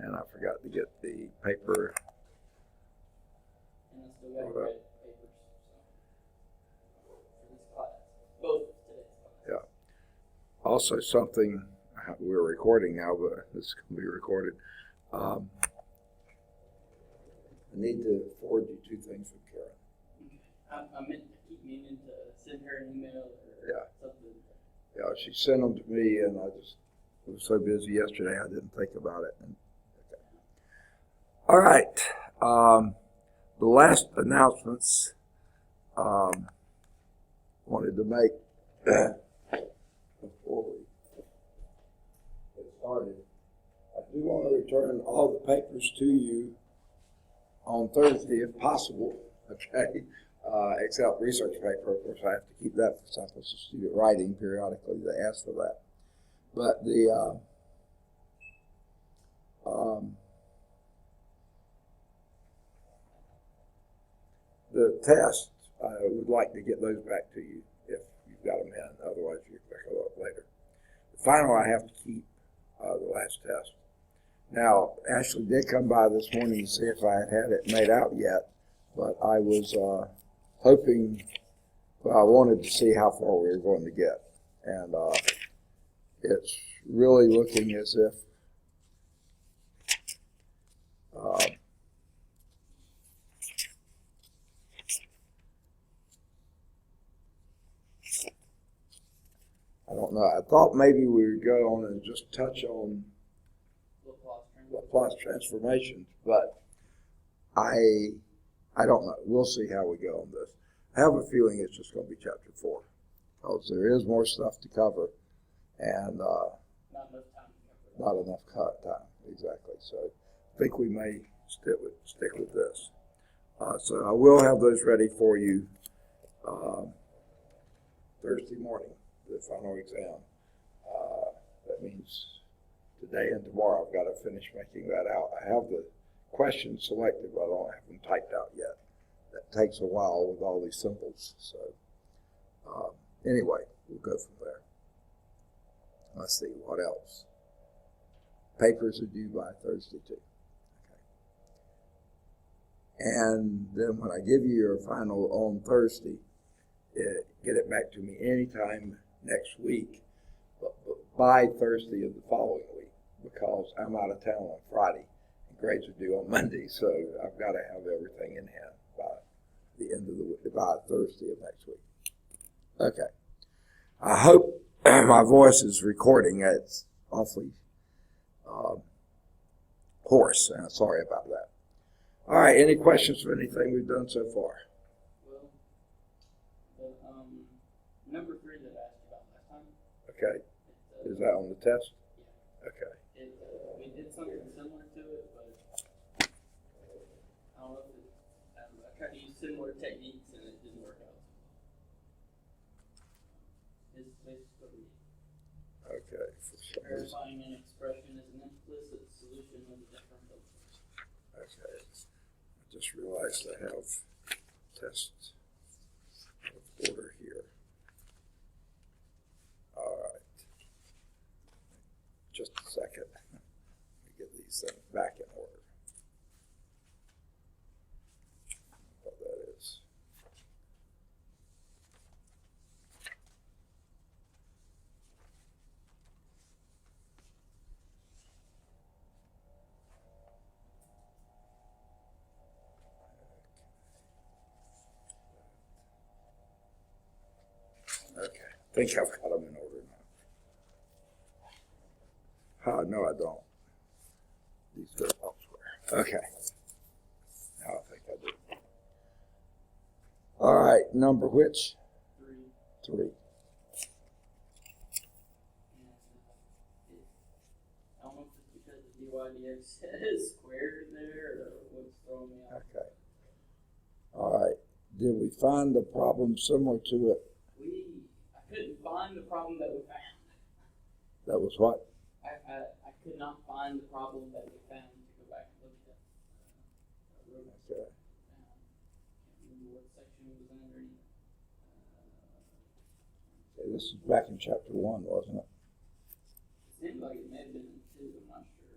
And I forgot to get the paper. And I still got red papers. So, for this class. Both today's class. Yeah. Also something, we're recording now, but this is going to be recorded. I need to forward you two things from Karen. Okay. I keep meaning to send her an email or something. Yeah, she sent them to me, and I was so busy yesterday I didn't think about it. Okay. All right. The last announcements wanted to make before we get started. I do want to return all the papers to you on Thursday if possible, okay? Except research paper, of course, I have to keep that for samples of student writing periodically. They ask for that. But the test, I would like to get those back to you if you've got them in. Otherwise, you can pick them up later. The final, I have to keep the last test. Now, Ashley did come by this morning to see if I had it made out yet, but I was hoping, I wanted to see how far we were going to get. And it's really looking as if I don't know. I thought maybe we would go on and just touch on Laplace transformations, but I don't know. We'll see how we go on this. I have a feeling it's just going to be chapter 4, because there is more stuff to cover, and not enough time. Exactly. So I think we may stick with this. So I will have those ready for you Thursday morning, the final exam. That means today and tomorrow I've got to finish making that out. I have the questions selected, but I don't have them typed out yet. That takes a while with all these symbols. So anyway, we'll go from there. Let's see, what else? Papers are due by Thursday too. Okay. And then when I give you your final on Thursday, get it back to me anytime next week, but by Thursday of the following week, because I'm out of town on Friday and grades are due on Monday, so I've got to have everything in hand by the end of the week, by Thursday of next week. Okay. I hope my voice is recording. It's awfully hoarse, and I'm sorry about that. All right, any questions for anything we've done so far? Well, number 3 that I asked you about last time. Okay. Is that on the test? Yeah. Okay. We did something similar to it, but I don't know if I tried to use similar techniques and it didn't work out. It's basically verifying an expression as an implicit solution of a differential. Okay. I just realized I have tests of order here. All right. Just a second. Let me get these things back in order. What that is. Okay, I think I've got them in order now. No, I don't. These go elsewhere. Okay. Now I think I do. All right, number which? 3. I don't know if it's because the dy dx is squared there or what's throwing me off. Okay. All right. Did we find the problem similar to it? I couldn't find the problem that we found. That was what? I could not find the problem that we found to go back and look at. Okay. Can't remember what section it was in underneath. Okay, this is back in chapter 1, wasn't it? It seemed like it may have been in 2, I'm not sure.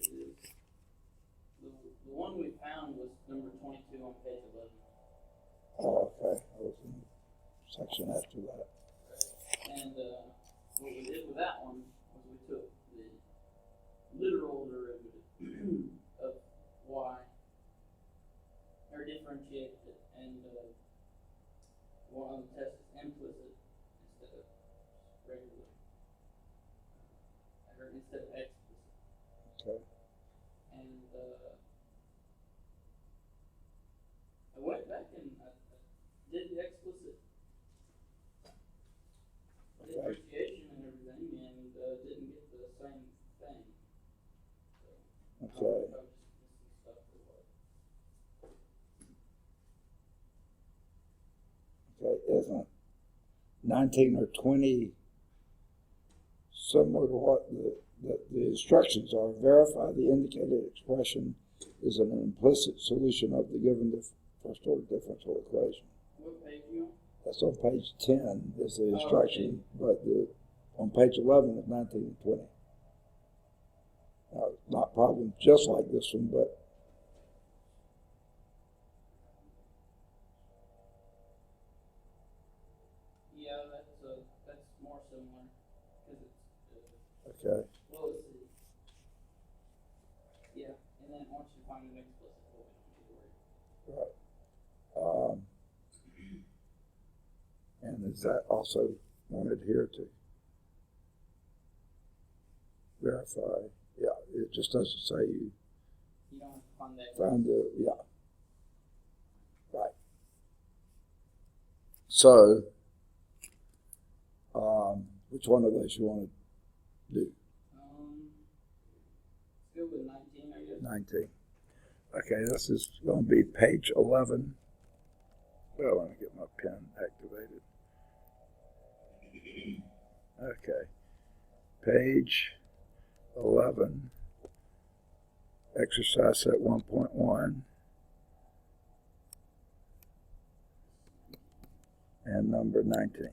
is, the one we found was number 22 on page 11. Oh, okay. I was in section after that. And what we did with that one was we took the literal derivative of y, or differentiated it, and one on the test is implicit instead of regular, or instead of explicit. Okay. And I went back and I did the explicit differentiation and everything, and didn't get the same thing. So, Okay. I was just missing stuff or what. Okay. Isn't 19 or 20 similar to what the instructions are? Verify the indicated expression is an implicit solution of the given first order differential equation. What page you on? That's on page 10 is the instruction, but on page 11 is 19 and 20. Now, not problems just like this one, but Yeah, that's more similar because it's okay. well, let's see. Yeah, and then once you find an explicit, well, we don't need to worry. Right. And is that also wanted here to verify? Yeah, it just doesn't say you You don't have to find that. found the, yeah. Right. So, which one of those you want to do? Let's go with 19, I guess. 19. Okay, this is going to be page 11. Well, let me get my pen activated. Okay, page 11, exercise set 1.1, and number 19.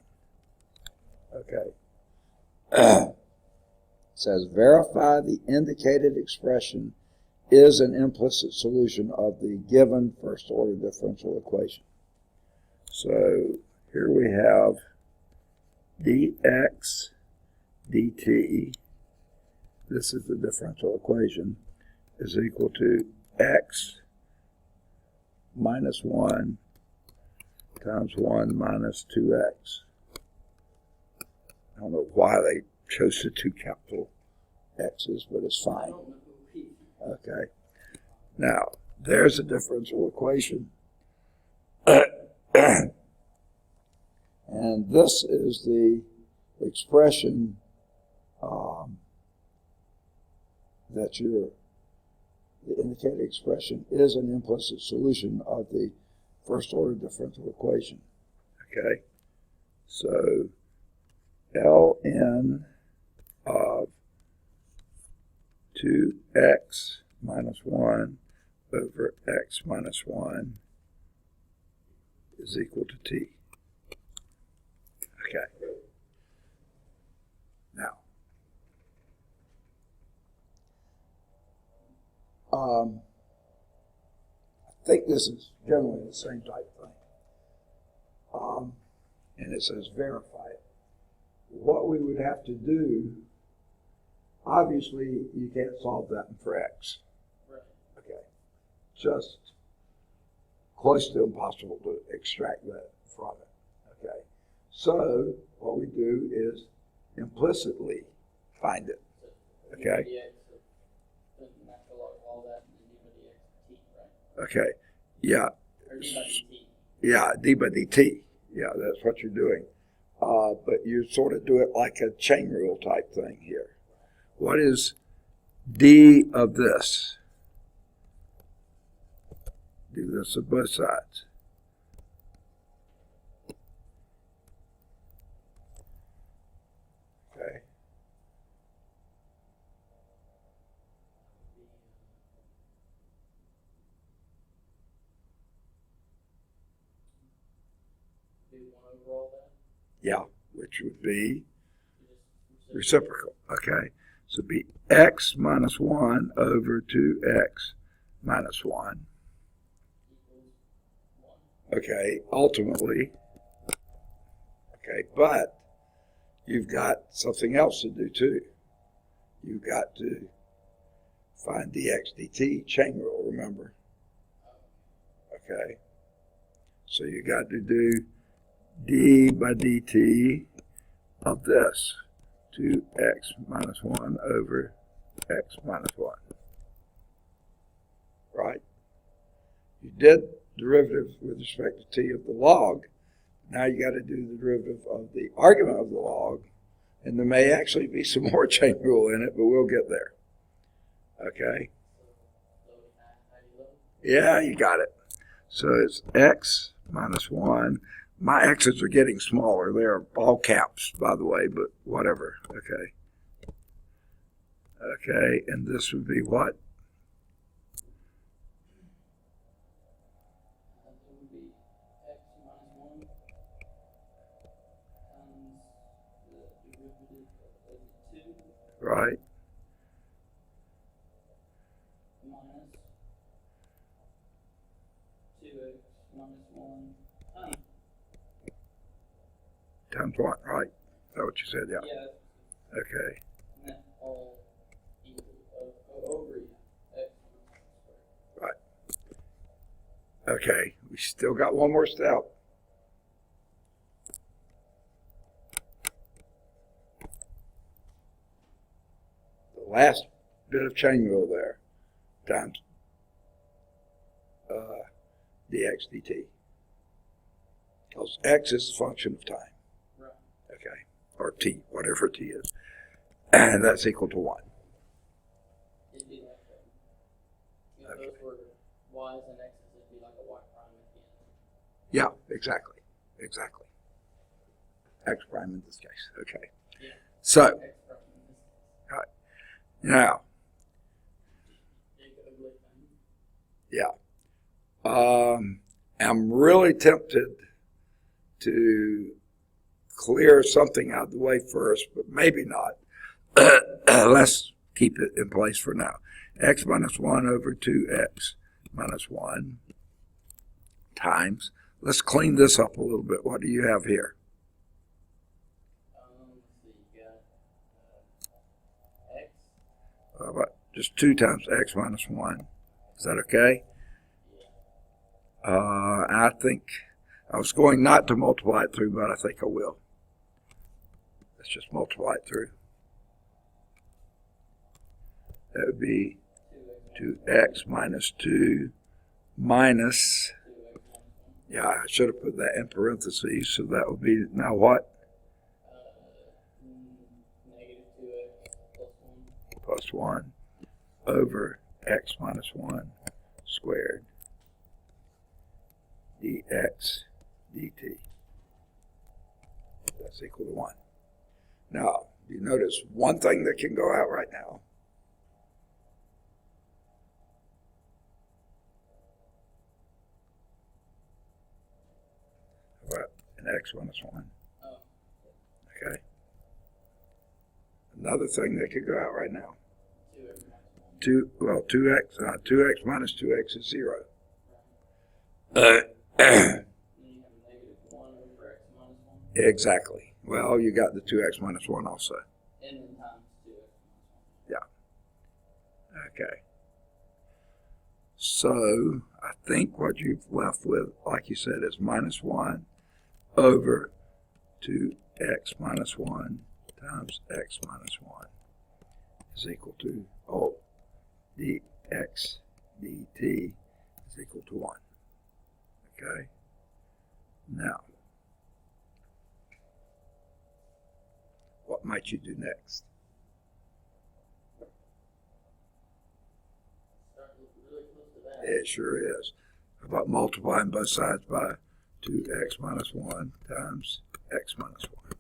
Okay. It says verify the indicated expression is an implicit solution of the given first order differential equation. So here we have dx dt, this is the differential equation, is equal to x minus 1 times 1 minus 2x. I don't know why they chose the two capital X's, but it's I fine. don't know who he. Okay. Now, there's a differential equation. And this is the expression that the indicated expression is an implicit solution of the first order differential equation. Okay. So ln of 2x minus 1 over x minus 1 is equal to t. Okay. Now, I think this is generally the same type thing. And it says verify it. What we would have to do, obviously, you can't solve that for x. Right. Okay. Just close to impossible to extract that from it. Okay. So what we do is implicitly find it. So Okay. dx of the natural log of all that, and then d by dx of t, right? Okay. Yeah. Or d by dt. Yeah, d by dt. Yeah, that's what you're doing. But you sort of do it like a chain rule type thing here. What is d of this? Do this of both sides. Okay. Do 1 over all that. Yeah, which would be So just reciprocal. Okay. So it'd be x minus 1 over 2x minus 1. Okay, ultimately, okay, but you've got something else to do too. You've got to find dx dt, chain rule, remember? Okay, so you got to do d by dt of this, 2x minus 1 over x minus 1. Right? You did derivative with respect to t of the log. Now you got to do the derivative of the argument of the log, and there may actually be some more chain rule in it, but we'll get there. Okay? Yeah, you got it. So it's x minus 1. My x's are getting smaller. They're all caps, by the way, but whatever. Okay. Okay, and this would be what? Right. Minus 2x minus 1 times. Times what, right? Is that what you said? Yeah. Yeah. Okay. And that's all equal over x squared. Right. Okay. We still got one more step. The last bit of chain rule there, times dx dt. Because x is a function of time. Right. Okay. Or t, whatever t is. And that's equal to 1. It'd be like those were y's and x's, it'd be like a y prime at the end. Yeah, exactly. Exactly. X prime in this case. Okay. Yeah. So, X prime in this case. right. Now, Big ugly thing. yeah. I'm really tempted to clear something out of the way first, but maybe not. Let's keep it in place for now. X minus 1 over 2x minus 1 times. Let's clean this up a little bit. What do you have here? Let's see, you got x. What? Just 2 times x minus 1. Is that okay? I think I was going not to multiply it through, but I think I will. Let's just multiply it through. That would be 2x minus 2 minus, yeah, I should have put that in parentheses, so that would be, now what? Negative 2x Plus 1 over x minus 1 squared dx dt. That's equal to 1. Now, you notice one thing that can go out right now. What? An x minus 1. Okay. Another thing that could go out right now. 2x minus 2x is 0. Exactly. Well, you got the 2x minus 1 also. And then times 2x minus 1. Yeah. Okay. So, I think what you've left with, like you said, is minus 1 over 2x minus 1 times x minus 1 is equal to, dx dt is equal to 1. Okay? Now, what might you do next? Really close to that. It sure is. How about multiplying both sides by 2x minus 1 times x minus 1?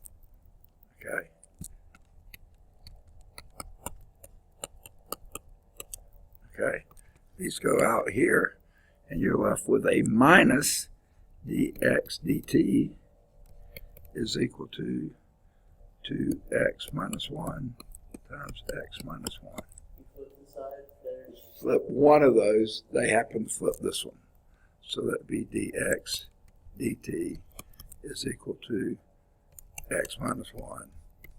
Okay? Okay? These go out here, and you're left with a minus dx dt is equal to 2x minus 1 times x minus 1. You flip the side there. Flip one of those, they happen to flip this one. So that'd be dx dt is equal to x minus 1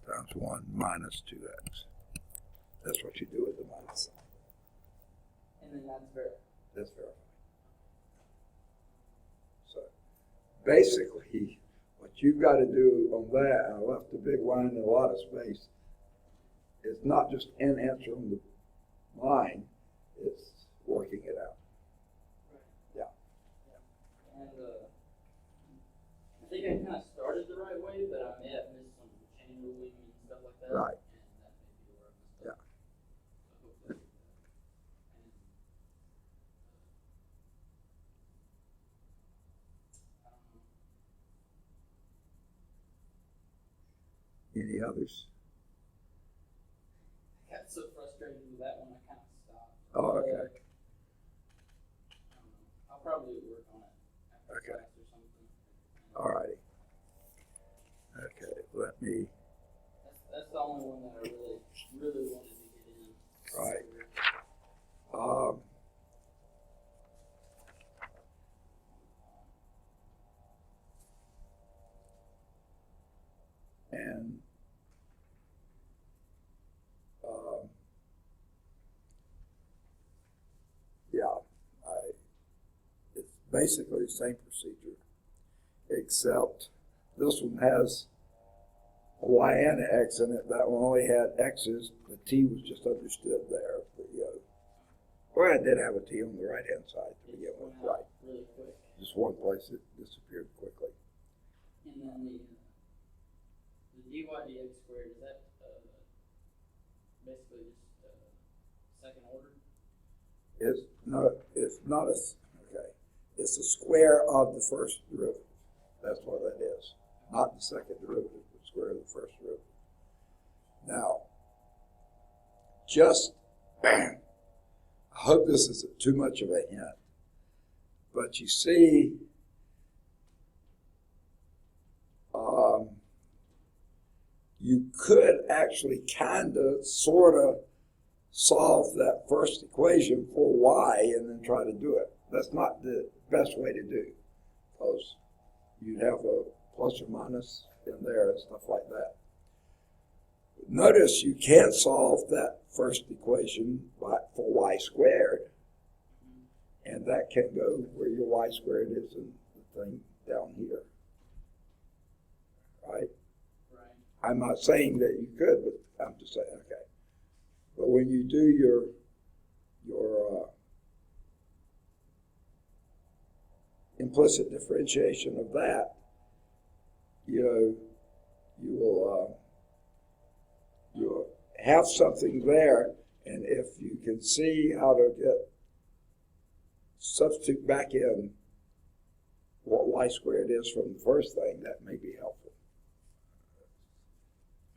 times 1 minus 2x. That's what you do with the minus sign. And then that's verified. That's verified. So basically, what you've got to do on that, and I left a big line and a lot of space, is not just in answering the line, it's working it out. Right. Yeah. And I think I kind of started the right way, but I may have missed some chain ruling and stuff like that. Right. And that may be where I messed up. So hopefully, Any others? I got so frustrated with that one, I kind of stopped. Oh, okay. I'll probably work on it after Okay. class or something. All righty. Okay, let me, That's the only one that I really wanted to get in. Right. and yeah, it's basically the same procedure, except this one has a y and an x in it. That one only had x's. The t was just understood there. Well, it did have a t on the right-hand side to begin with, right? Really quick. Just one place it disappeared quickly. And then the dy dx squared, is that basically just second order? It's not okay. It's the square of the first derivative. That's what that is. Not the second derivative, but square of the first derivative. Now, just, I hope this isn't too much of a hint, but you see, you could actually sort of solve that first equation for y and then try to do it. That's not the best way to do, because you'd have a plus or minus in there and stuff like that. Notice you can't solve that first equation for y squared, and that can go where your y squared is in the thing down here, right? I'm not saying that you could, but I'm just saying, okay. But when you do your implicit differentiation of that, you'll have something there, and if you can see how to substitute back in what y squared is from the first thing, that may be helpful.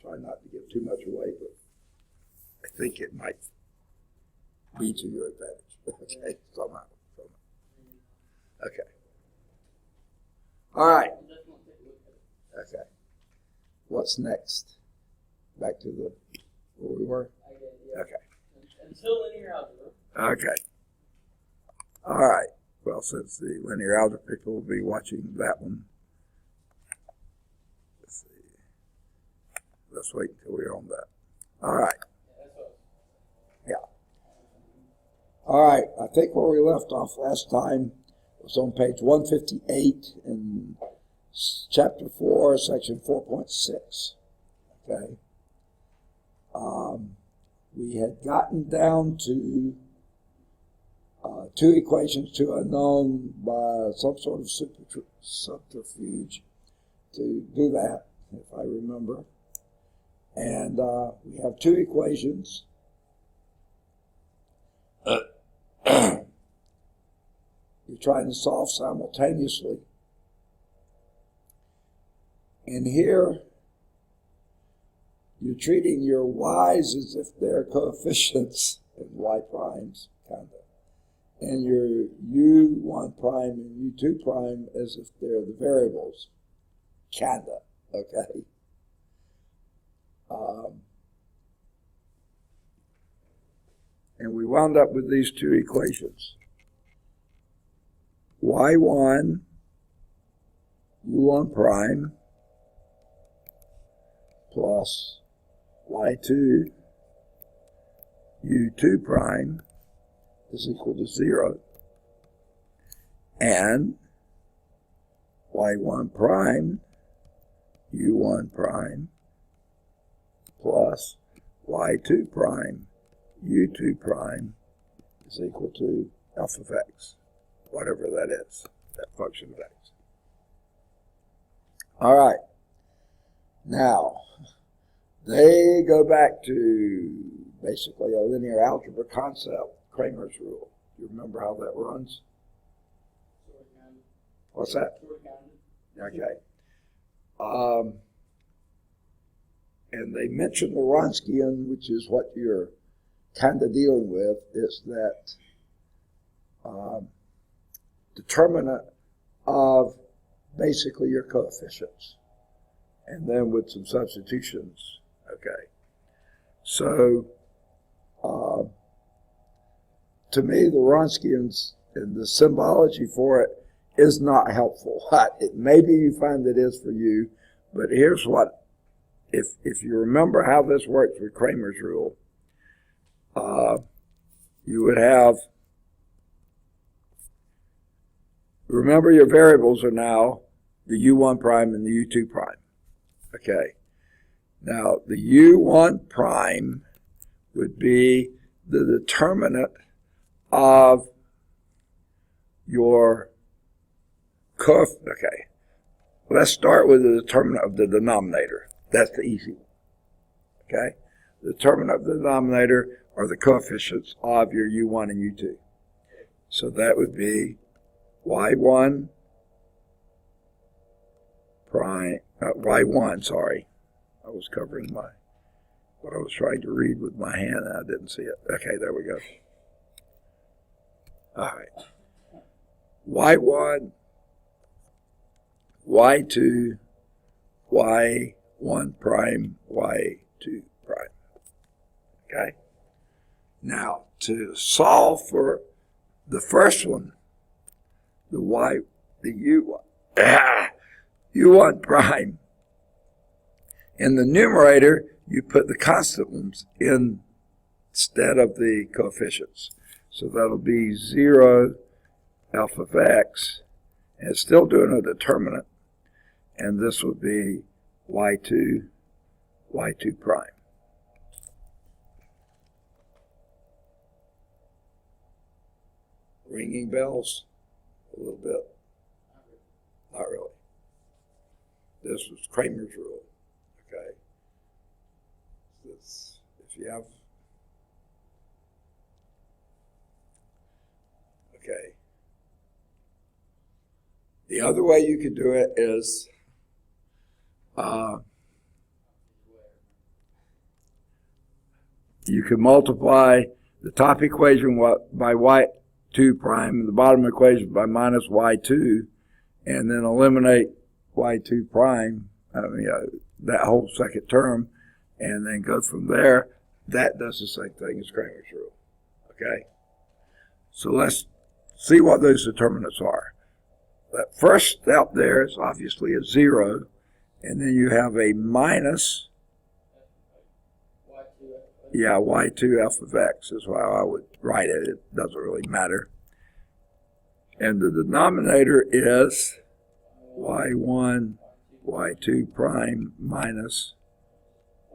Try not to give too much away, but I think it might be to your advantage. Okay, somehow. Okay. All right. Okay. What's next? Back to where we were? Okay. Until linear algebra. Okay. All right. Well, since the linear algebra people will be watching that one, let's see. Let's wait until we're on that. All right. Yeah. All right. I think where we left off last time was on page 158 in chapter 4, section 4.6. Okay. We had gotten down to two equations, two unknown, by some sort of subterfuge to do that, if I remember. And we have two equations. You're trying to solve simultaneously. And here, you're treating your y's as if they're coefficients and y primes, kind of. And your u1 prime and u2 prime as if they're the variables, kind of, okay? And we wound up with these two equations. Y1, U1 prime, plus Y2, U2 prime is equal to 0. And Y1 prime, U1 prime, plus Y2 prime, U2 prime is equal to f of x, whatever that is, that function of x. All right. Now, they go back to basically a linear algebra concept, Kramer's rule. Do you remember how that runs? What's that? Okay. And they mentioned the Wronskian, which is what you're kind of dealing with, is that determinant of basically your coefficients, and then with some substitutions. Okay. So, to me, the Wronskians and the symbology for it is not helpful. Maybe you find it is for you, but here's what, if you remember how this works with Kramer's rule, you would have, remember your variables are now the U1 prime and the U2 prime. Okay. Now, the U1 prime would be the determinant of your okay. Let's start with the determinant of the denominator. That's the easy one. Okay? The determinant of the denominator are the coefficients of your U1 and U2. So that would be Y1 prime, Y1, sorry. I was covering what I was trying to read with my hand and I didn't see it. Okay, there we go. All right. Y1, Y2, Y1 prime, Y2 prime. Okay? Now, to solve for the first one, the U1 prime, in the numerator, you put the constant ones instead of the coefficients. So that'll be 0 f of x, and it's still doing a determinant, and this would be y2 prime. Ringing bells? A little bit. Not really. This was Kramer's rule. Okay. If you have, okay. The other way you could do it is you could multiply the top equation by y2 prime and the bottom equation by minus y2, and then eliminate y2 prime, that whole second term, and then go from there. That does the same thing as Kramer's rule. Okay? So let's see what those determinants are. That first step there is obviously a 0, and then you have a minus, y2 f of x is how I would write it. It doesn't really matter. And the denominator is y1, y2 prime minus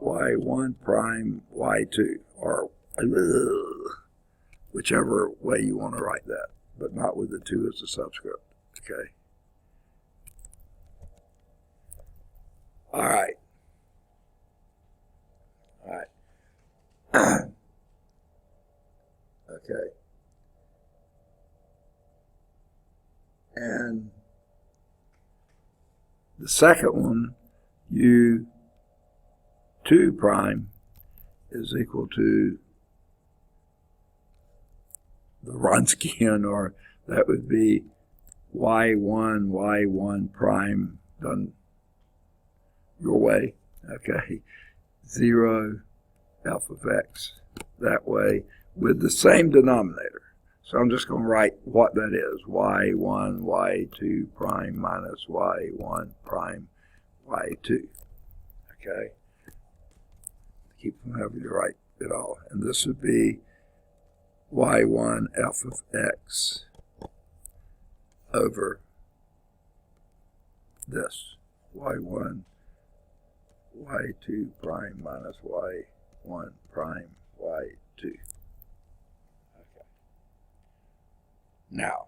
y1 prime, y2, or whichever way you want to write that, but not with the 2 as a subscript. Okay. All right. Okay. And the second one, U2 prime, is equal to the Wronskian, or that would be y1 prime done your way. Okay. 0 f of x that way, with the same denominator. So I'm just going to write what that is. y1, y2 prime minus y1 prime, y2. Okay? Keep from having to write it all. And this would be y1 f of x over this. y1, y2 prime minus y1 prime, y2. Okay. Now,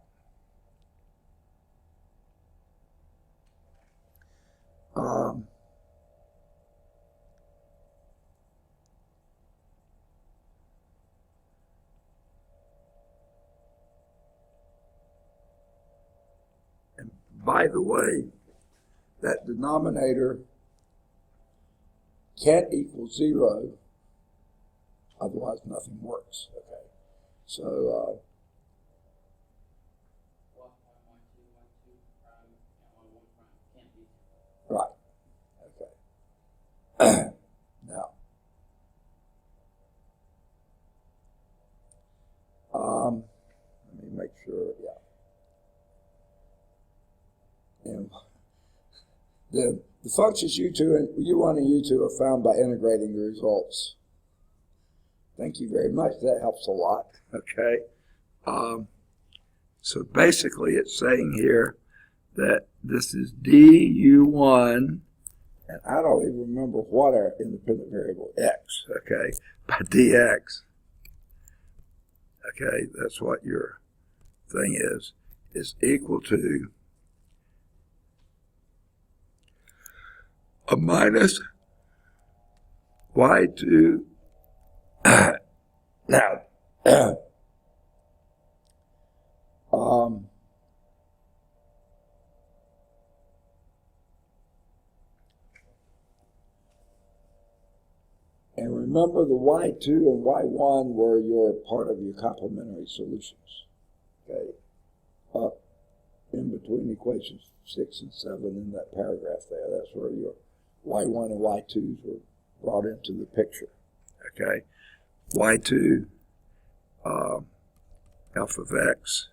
and by the way, that denominator can't equal 0, otherwise nothing works. Okay, so right. Okay. Now, let me make sure. Yeah. And the functions U1 and U2 are found by integrating the results. Thank you very much. That helps a lot. Okay. So basically, it's saying here that this is du1, and I don't even remember what our independent variable x. Okay, by dx. Okay, that's what your thing is equal to a minus y2. Now, and remember the y2 and y1 were your part of your complementary solutions. Okay, up in between equations 6 and 7 in that paragraph there. That's where your y1 and y2s were brought into the picture. Okay, y2 f of x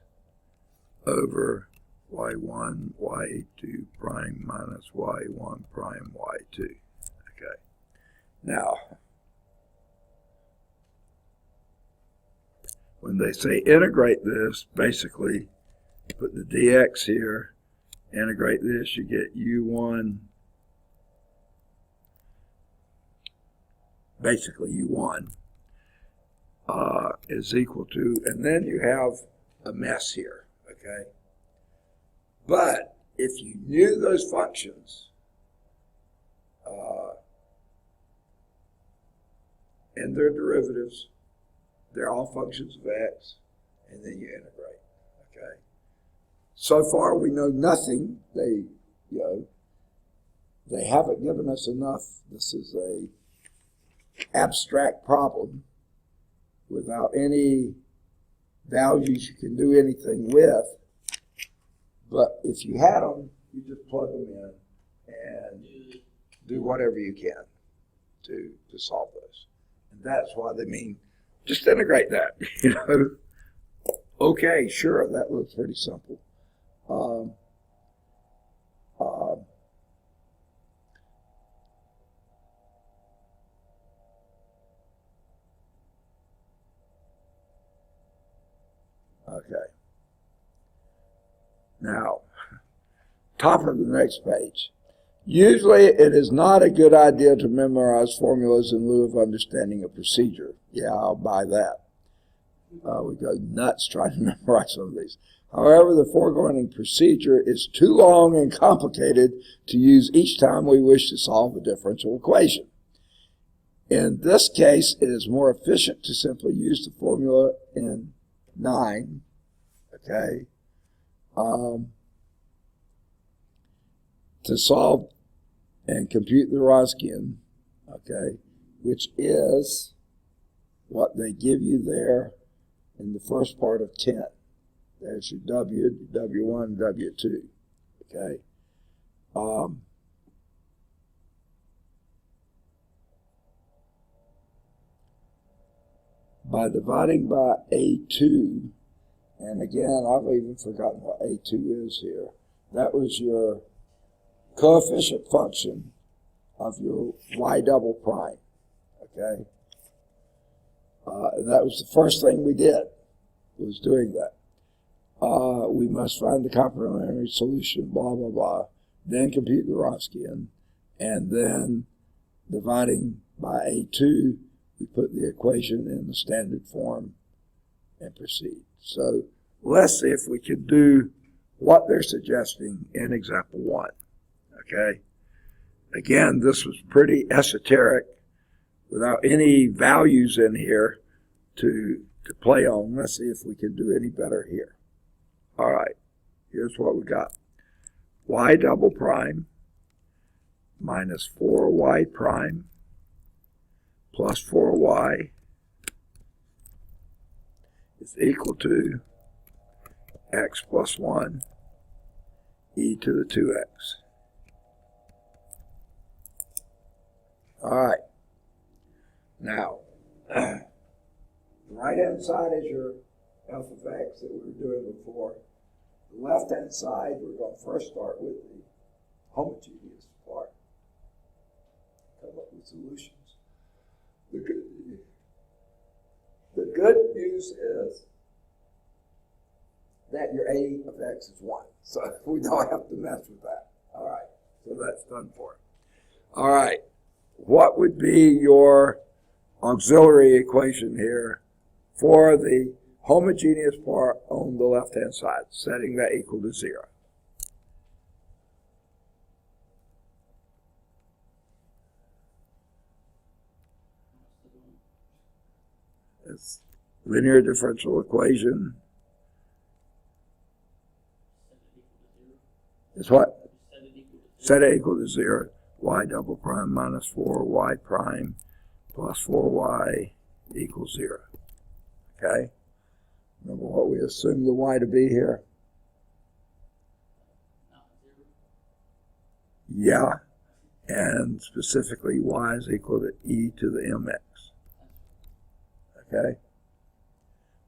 over y1 y2 prime minus y1 prime y2. Okay, now when they say integrate this, basically put the dx here, integrate this, you get u1, basically u1 is equal to, and then you have a mess here, okay? But if you knew those functions and their derivatives, they're all functions of x, and then you integrate, okay? So far, we know nothing. They haven't given us enough. This is a abstract problem without any values you can do anything with. But if you had them, you just plug them in and do whatever you can to solve those. And that's why they mean just integrate that. Okay, sure, that looks pretty simple. Okay. Now, top of the next page. Usually it is not a good idea to memorize formulas in lieu of understanding a procedure. Yeah, I'll buy that. We go nuts trying to memorize some of these. However, the foregoing procedure is too long and complicated to use each time we wish to solve a differential equation. In this case, it is more efficient to simply use the formula in 9, okay, to solve and compute the Wronskian, okay, which is what they give you there in the first part of 10. There's your W, W1, W2, okay. by dividing by A2, and again, I've even forgotten what A2 is here. That was your coefficient function of your y double prime, okay? And that was the first thing we did, was doing that. We must find the complementary solution, blah, blah, blah, then compute the Wronskian, and then dividing by A2, we put the equation in the standard form and proceed. So let's see if we can do what they're suggesting in example 1, okay? Again, this was pretty esoteric without any values in here to play on. Let's see if we can do any better here. All right, here's what we got. Y double prime minus 4y prime plus 4y is equal to x plus 1 e to the 2x. All right. Now, the right-hand side is your f of x that we were doing before. The left-hand side, we're going to first start with the homogeneous part. Come up with solutions. The good news is that your a of x is 1. So we don't have to mess with that. All right. So that's done for it. All right. What would be your auxiliary equation here for the homogeneous part on the left-hand side, setting that equal to 0? It's linear differential equation. It's what? Set it equal to 0. Y double prime minus 4y prime plus 4y equals 0. Okay? Remember what we assume the y to be here? Yeah. And specifically, y is equal to e to the mx. Okay?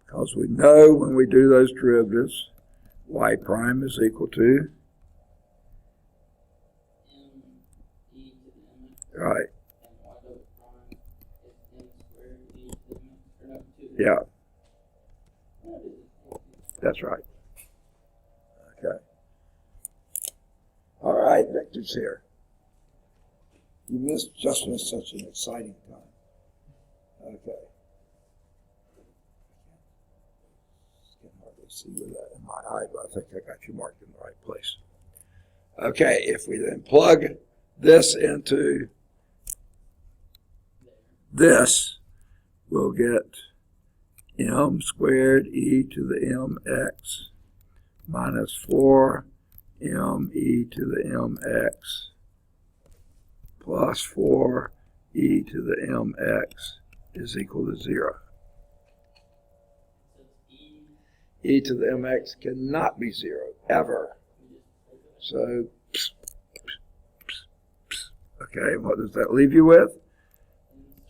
Because we know when we do those derivatives, y prime is equal to, right. Yeah. That's right. Okay. All right, Victor's here. You just missed such an exciting time. Okay. I can hardly see with that in my eye, but I think I got you marked in the right place. Okay, if we then plug this into this, we'll get m squared e to the mx minus 4m e to the mx plus 4 e to the mx is equal to 0. E to the mx cannot be 0, ever. So, okay, what does that leave you with?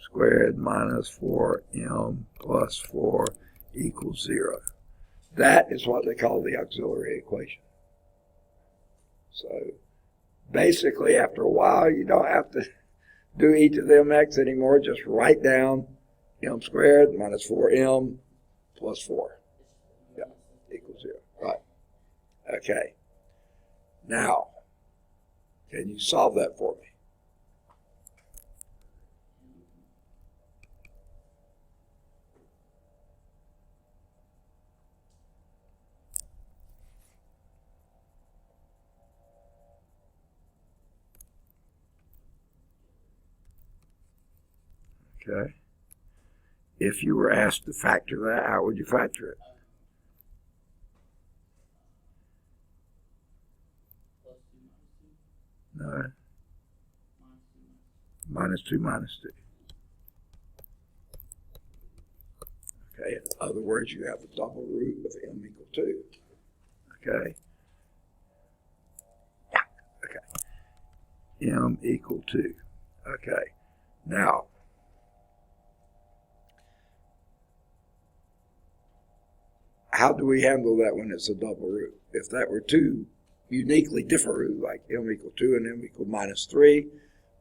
Squared minus 4m plus 4 equals 0. That is what they call the auxiliary equation. So basically, after a while, you don't have to do e to the mx anymore. Just write down m squared minus 4m plus 4. Yeah, equals 0. Right. Okay. Now, can you solve that for me? Okay. If you were asked to factor that, how would you factor it? No. Minus 2 minus 2. Okay. In other words, you have the double root of m equal 2. Okay. Yeah. Okay. M equal 2. Okay. Now, how do we handle that when it's a double root? If that were two uniquely different roots, like m equal 2 and m equal minus 3,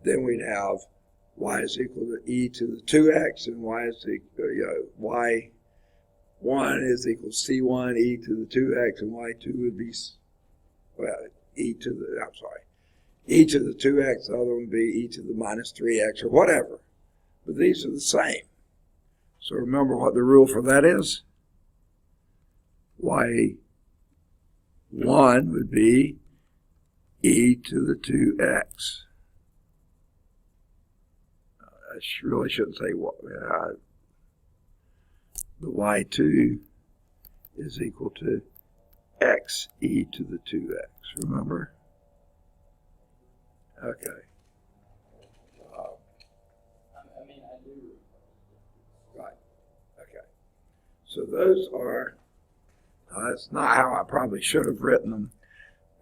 then we'd have y is equal to e to the 2x, and y is equal, y1 is equal to c1 e to the 2x, and y2 would be, well, e to the 2x, the other one would be e to the minus 3x, or whatever. But these are the same. So remember what the rule for that is? Y1 would be e to the 2x. I really shouldn't say what. The y2 is equal to x e to the 2x. Remember? Okay. I mean, I do. Right. Okay. So those are. That's not how I probably should have written them.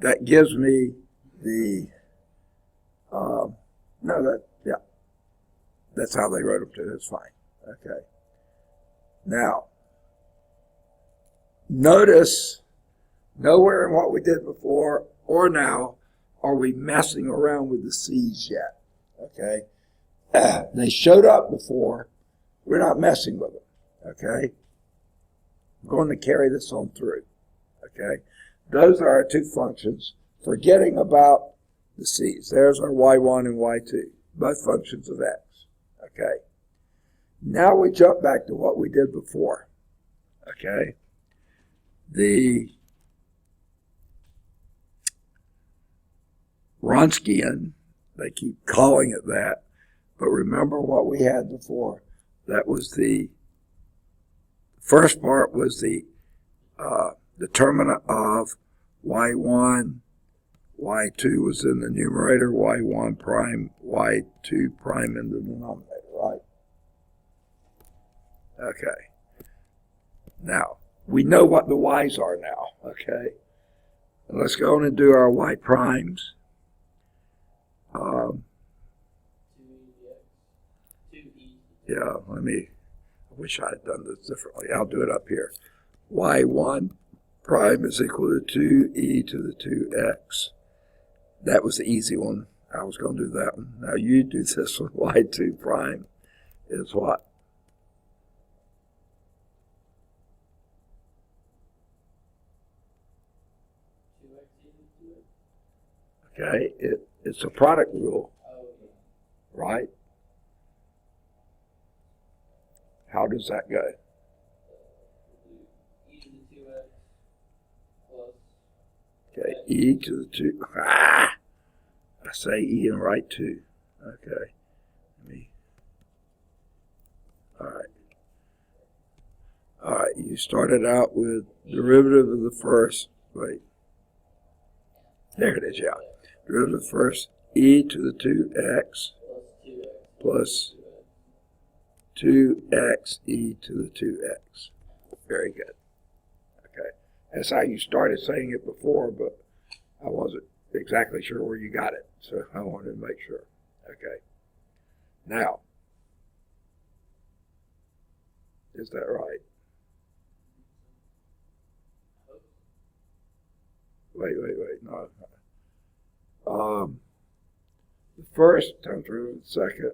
That gives me the. That's how they wrote them too. That's fine. Okay. Now, notice nowhere in what we did before or now are we messing around with the C's yet. Okay. They showed up before. We're not messing with them. Okay. I'm going to carry this on through. Okay. Those are our two functions. Forgetting about the C's. There's our y1 and y2, both functions of x. Okay. Now we jump back to what we did before. Okay. The Wronskian, they keep calling it that, but remember what we had before. That was the first part was the determinant of y1, y2 was in the numerator, y1 prime, y2 prime in the denominator, right? Okay. Now, we know what the y's are now, okay? And let's go on and do our y primes. Yeah, I wish I had done this differently. I'll do it up here. Y1 prime is equal to 2e to the 2x. That was the easy one. I was going to do that one. Now you do this one. Y2 prime is what? Okay, it's a product rule, right? How does that go? Okay, e to the 2. I say e and write 2. Okay. All right, you started out with derivative of the first. Wait. There it is, yeah. Derivative of the first, e to the 2x plus 2x e to the 2x. Very good. Okay. That's how you started saying it before, but I wasn't exactly sure where you got it, so I wanted to make sure. Okay. Now, is that right? Wait. No. The first times the derivative of the second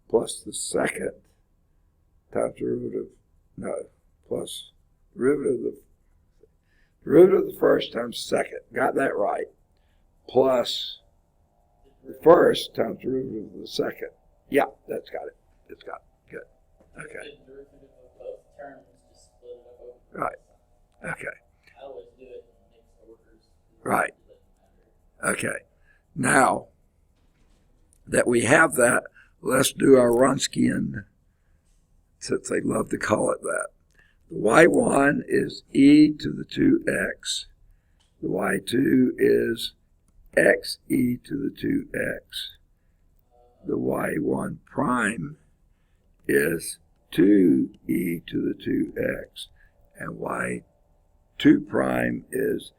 plus the second times derivative, plus derivative of the first times the second. Got that right. Plus the first times derivative of the second. Yeah, that's got it. It's got it. Good. Okay. Right. Okay. I always do it in mixed orders. Right. Okay. Now that we have that, let's do our Wronskian, since they love to call it that. The y1 is e to the 2x. The y2 is x e to the 2x. The y1 prime is 2e to the 2x. And y2 prime is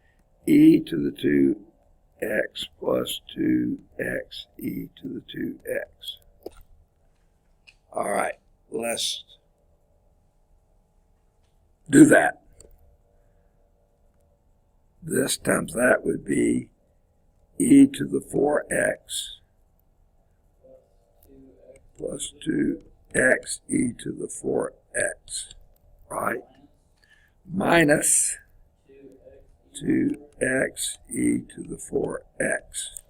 e to the 2x plus 2x e to the 2x. All right, let's do that. this times that would be e to the 4x plus 2x e to the 4x, right? Minus 2x e to the 4x,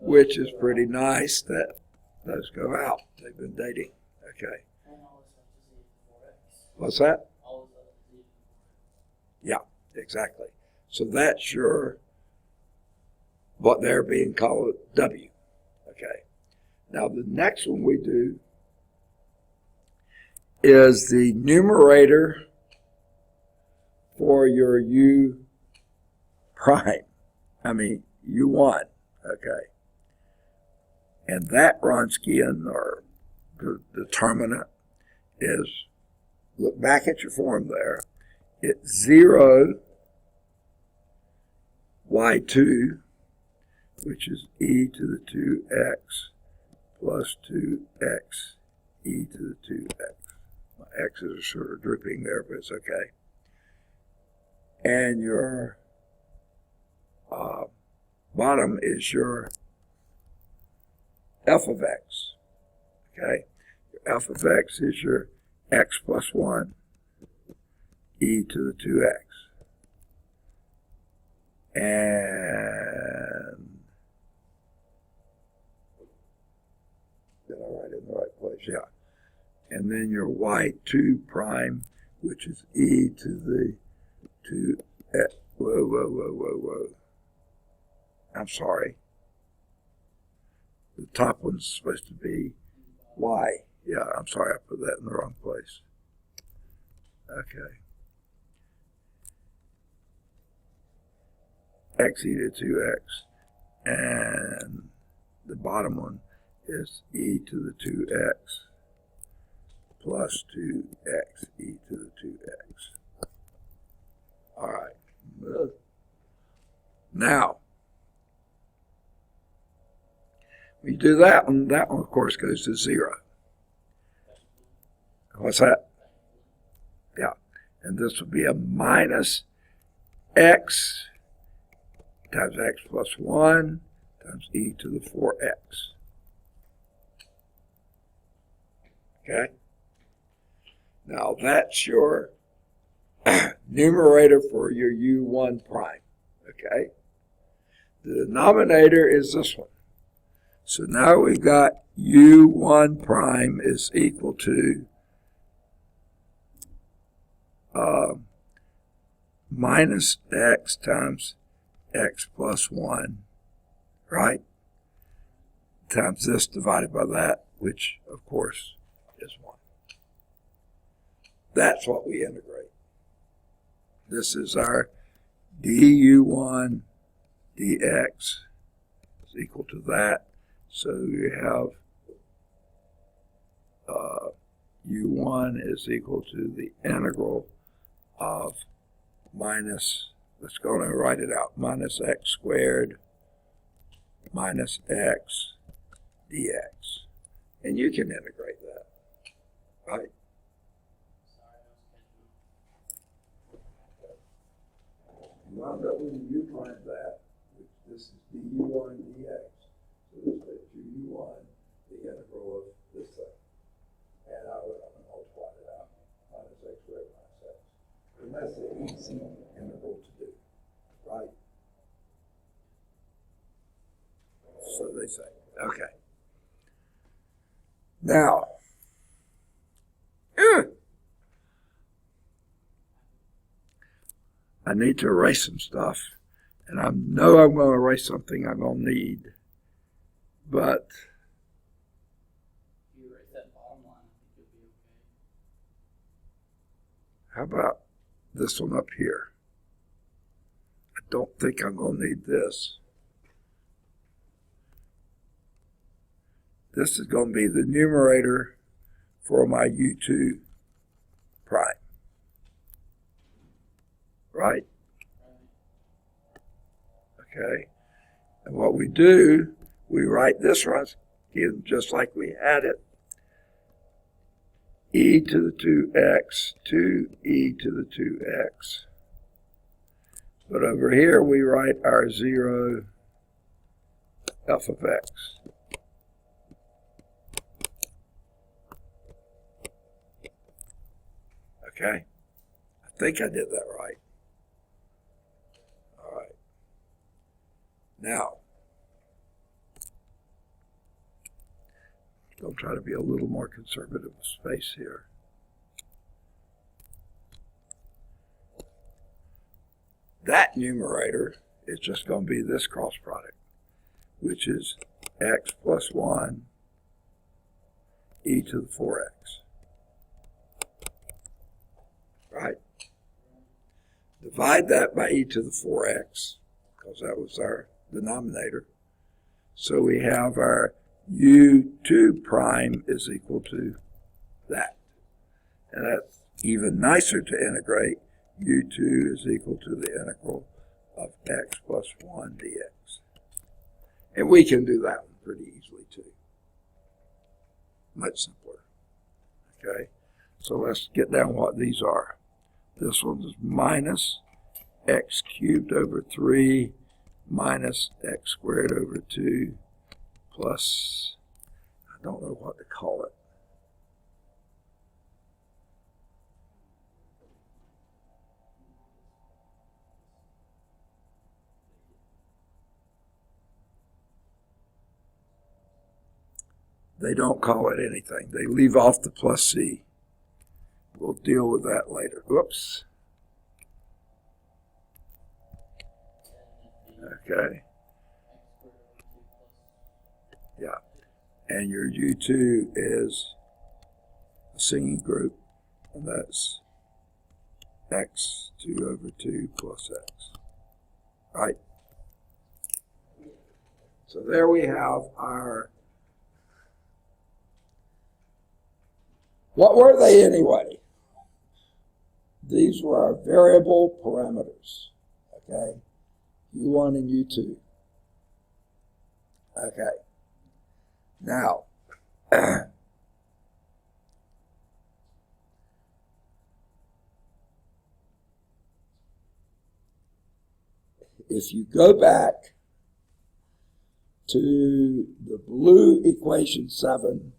which is pretty nice that those go out. They've been dating. Okay. What's that? Yeah, exactly. So that's your, what they're being called W. Okay. Now the next one we do is the numerator for your U prime. I mean, U1. Okay. And that Wronskian, or the determinant, is, look back at your form there, it's 0 y2, which is e to the 2x plus 2x e to the 2x. My x's are sort of drooping there, but it's okay. And your bottom is your f of x. Okay? Your f of x is your x plus 1 e to the 2x. And did I write it in the right place? Yeah. And then your y2 prime, which is e to the 2x. Whoa. I'm sorry. The top one's supposed to be y. Yeah, I'm sorry, I put that in the wrong place. Okay. X e to 2x. And the bottom one is e to the 2x plus 2x e to the 2x. All right. Now, when you do that one, of course, goes to 0. What's that? Yeah. And this would be a minus x times x plus 1 times e to the 4x. Okay? Now, that's your numerator for your U1 prime. Okay? The denominator is this one. So now we've got U1 prime is equal to minus x times x plus 1, right? Times this divided by that, which, of course, is 1. That's what we integrate. This is our du1 dx is equal to that. So you have u1 is equal to the integral of minus, let's go and write it out, minus x squared minus x dx. And you can integrate that, right? You wound up with u prime that, which this is du1 dx. So this is u1, the integral of this thing. And I would multiply it out, minus x squared minus x. And that's the easy integral to do, right? So they say. Okay. Now, I need to erase some stuff, and I know I'm going to erase something I'm going to need, but If you erase that bottom line, I think you'll be okay. how about this one up here? I don't think I'm going to need this. This is going to be the numerator for my U2 prime. Right? Okay. And what we do, we write this one again just like we had it. E to the 2x, 2e to the 2x But over here we write our 0 f of x. Okay? I think I did that right. All right. Now, I'll try to be a little more conservative with space here. That numerator is just going to be this cross product, which is x plus 1 e to the 4x. Right? Divide that by e to the 4x, because that was our denominator. So we have our u2 prime is equal to that. And that's even nicer to integrate. u2 is equal to the integral of x plus 1 dx. And we can do that one pretty easily too. Much simpler. Okay? So let's get down what these are. This one is minus x cubed over 3 minus x squared over 2 plus, I don't know what to call it. They don't call it anything. They leave off the plus c. We'll deal with that later. Whoops. Okay. Yeah. And your U2 is a singing group, and that's x2 over 2 plus x. Right? So there we have our... What were they anyway? These were our variable parameters, okay? U1 and U2. Okay. Now, if you go back to the blue equation 7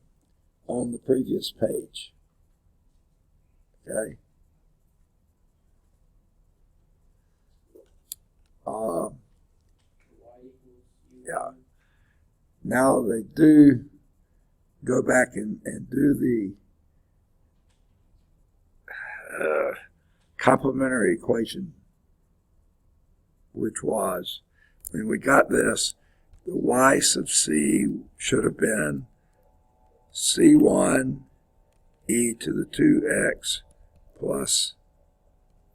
on the previous page, okay? Yeah. Now they do go back and do the complementary equation, which was, when we got this, the y sub c should have been c1 e to the 2x plus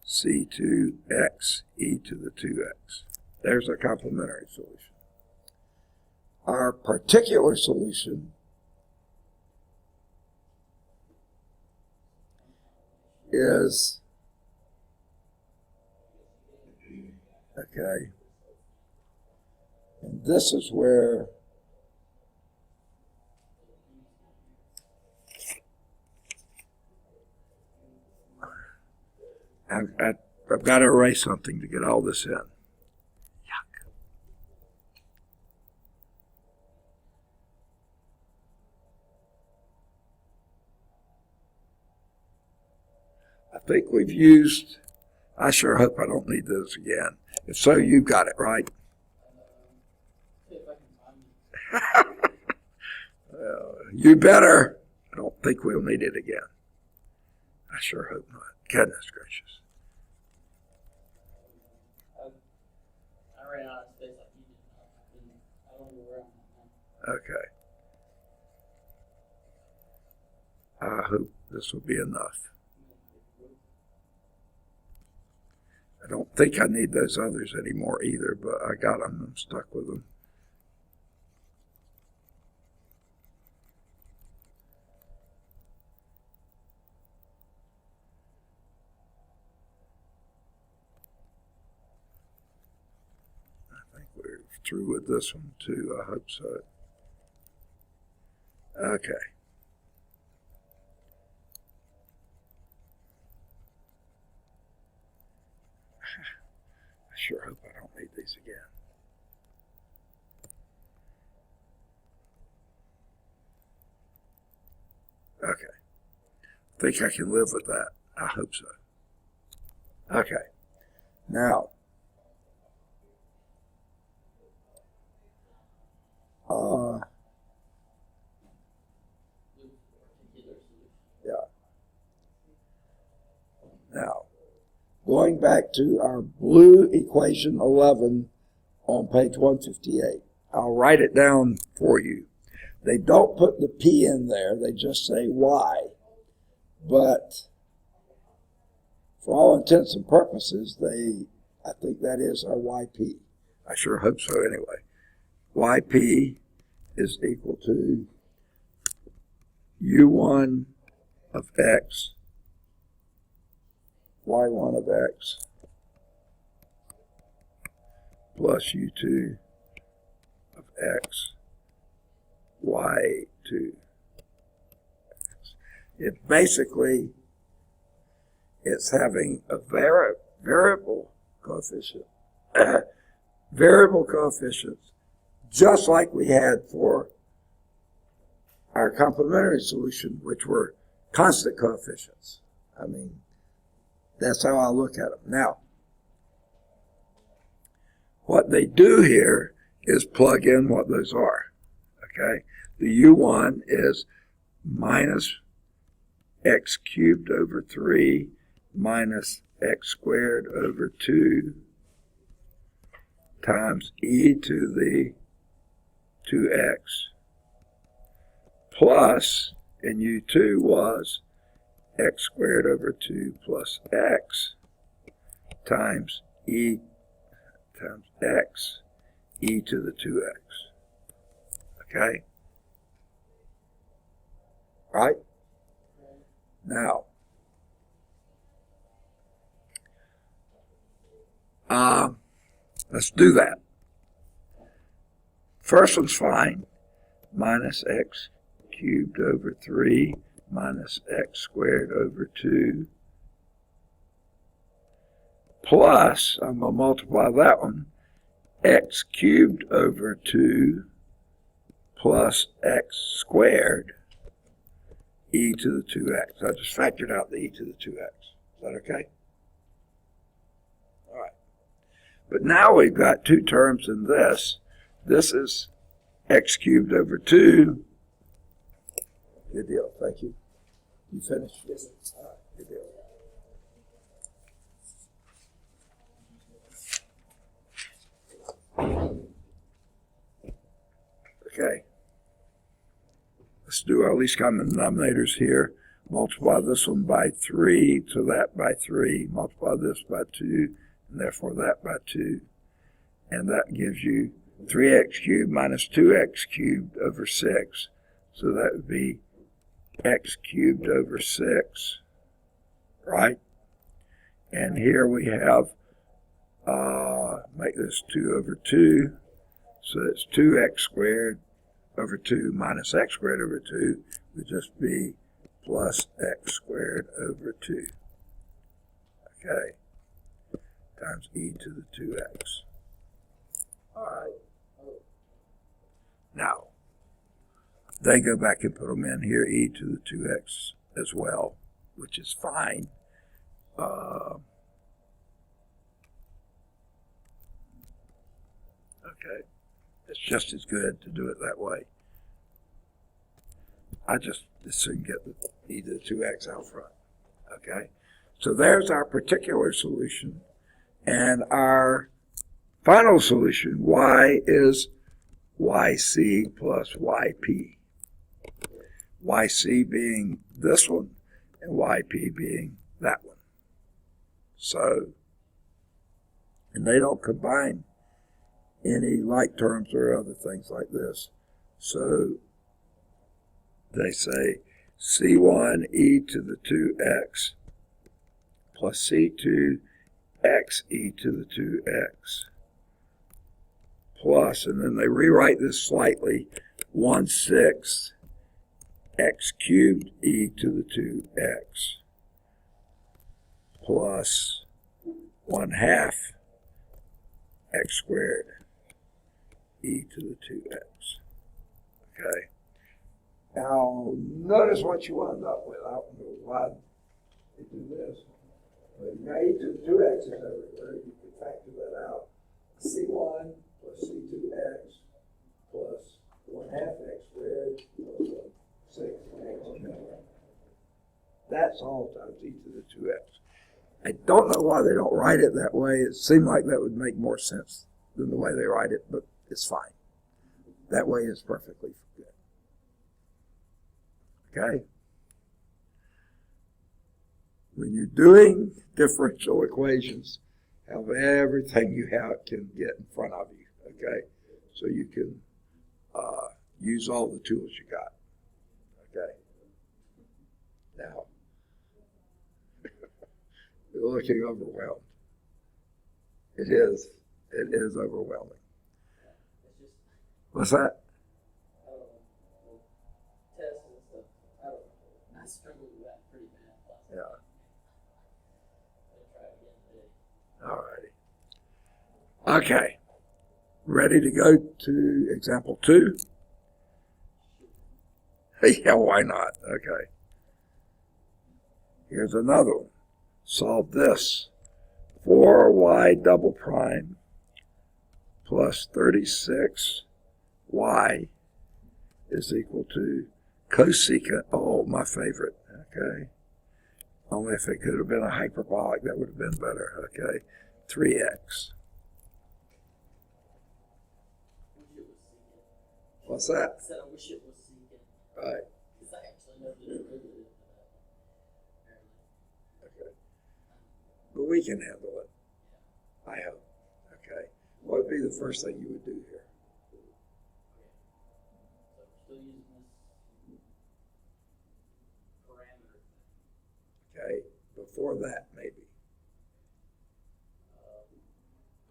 c2x e to the 2x. There's a complementary solution. Our particular solution is, okay, and this is where I've got to erase something to get all this in. Yuck. I think we've used, I sure hope I don't need this again. If so, you got it right. You better. I don't think we'll need it again. I sure hope not. Goodness gracious. I ran out of space like you did. I don't know where I'm at now. Okay. I hope this will be enough. I don't think I need those others anymore either, but I got them. I'm stuck with them. I think we're through with this one too. I hope so. Okay. I these again. Okay. I think I can live with that. I hope so. Okay. Now, yeah. Now, going back to our blue equation 11 on page 158, I'll write it down for you. They don't put the P in there, they just say Y. But for all intents and purposes, I think that is our YP. I sure hope so anyway. YP is equal to U1 of X, Y1 of X, plus U2 of X, Y2. It basically, it's having a variable coefficient, variable coefficients, just like we had for our complementary solution, which were constant coefficients. I mean, that's how I look at them. Now, what they do here is plug in what those are, okay? The U1 is minus x cubed over 3 minus x squared over 2 times e to the 2x plus, and U2 was x squared over 2 plus x times e times x e to the 2x. Okay? Right? Now, let's do that. First one's fine. Minus x cubed over 3 minus x squared over 2 plus, I'm going to multiply that one, x cubed over 2 plus x squared e to the 2x. I just factored out the e to the 2x. Is that okay? All right. But now we've got two terms in this. This is x cubed over 2. Good deal. Thank you. You finished? Yes. All right. Good deal. Okay. Let's do our least common denominators here. Multiply this one by 3, so that by 3. Multiply this by 2, and therefore that by 2. And that gives you 3x cubed minus 2x cubed over 6. So that would be x cubed over 6, right? And here we have, make this 2 over 2. So it's 2x squared over 2 minus x squared over 2 would just be plus x squared over 2. Okay. Times e to the 2x. All right. Now, they go back and put them in here, e to the 2x as well, which is fine. Okay. It's just as good to do it that way. I just as soon get the e to the 2x out front. Okay. So there's our particular solution. And our final solution, y is yc plus yp. yc being this one, and yp being that one. So, and they don't combine any like terms or other things like this. So they say c1 e to the 2x plus c2 x e to the 2x plus, and then they rewrite this slightly, 1/6 x cubed e to the 2x plus 1/2 x squared e to the 2x. Okay. Now, notice what you wind up with. I don't know why they do this. But now e to the 2x is everywhere. You can factor that out. C1 plus C2x plus 1/2 x squared plus 6x. That's all times e to the 2x. I don't know why they don't write it that way. It seemed like that would make more sense than the way they write it, but it's fine. That way is perfectly good. Okay? When you're doing differential equations, have everything you have can get in front of you. Okay? So you can use all the tools you got. Okay? Now, you're looking overwhelmed. It is overwhelming. What's that? Tests and stuff. I struggled with that pretty bad. Yeah. I'll try it again today. All righty. Okay. Ready to go to example 2? Yeah, why not? Okay. Here's another one. Solve this. 4y double prime plus 36y is equal to cosecant. Oh, my favorite. Okay. Only if it could have been a hyperbolic, that would have been better. Okay. 3x. What's that? I said I wish it was secant. Right. Because I actually know the derivative of that. Okay. But we can handle it. I hope. Okay. What would be the first thing you would do here? So we're still using this parameter. Okay. Before that, maybe.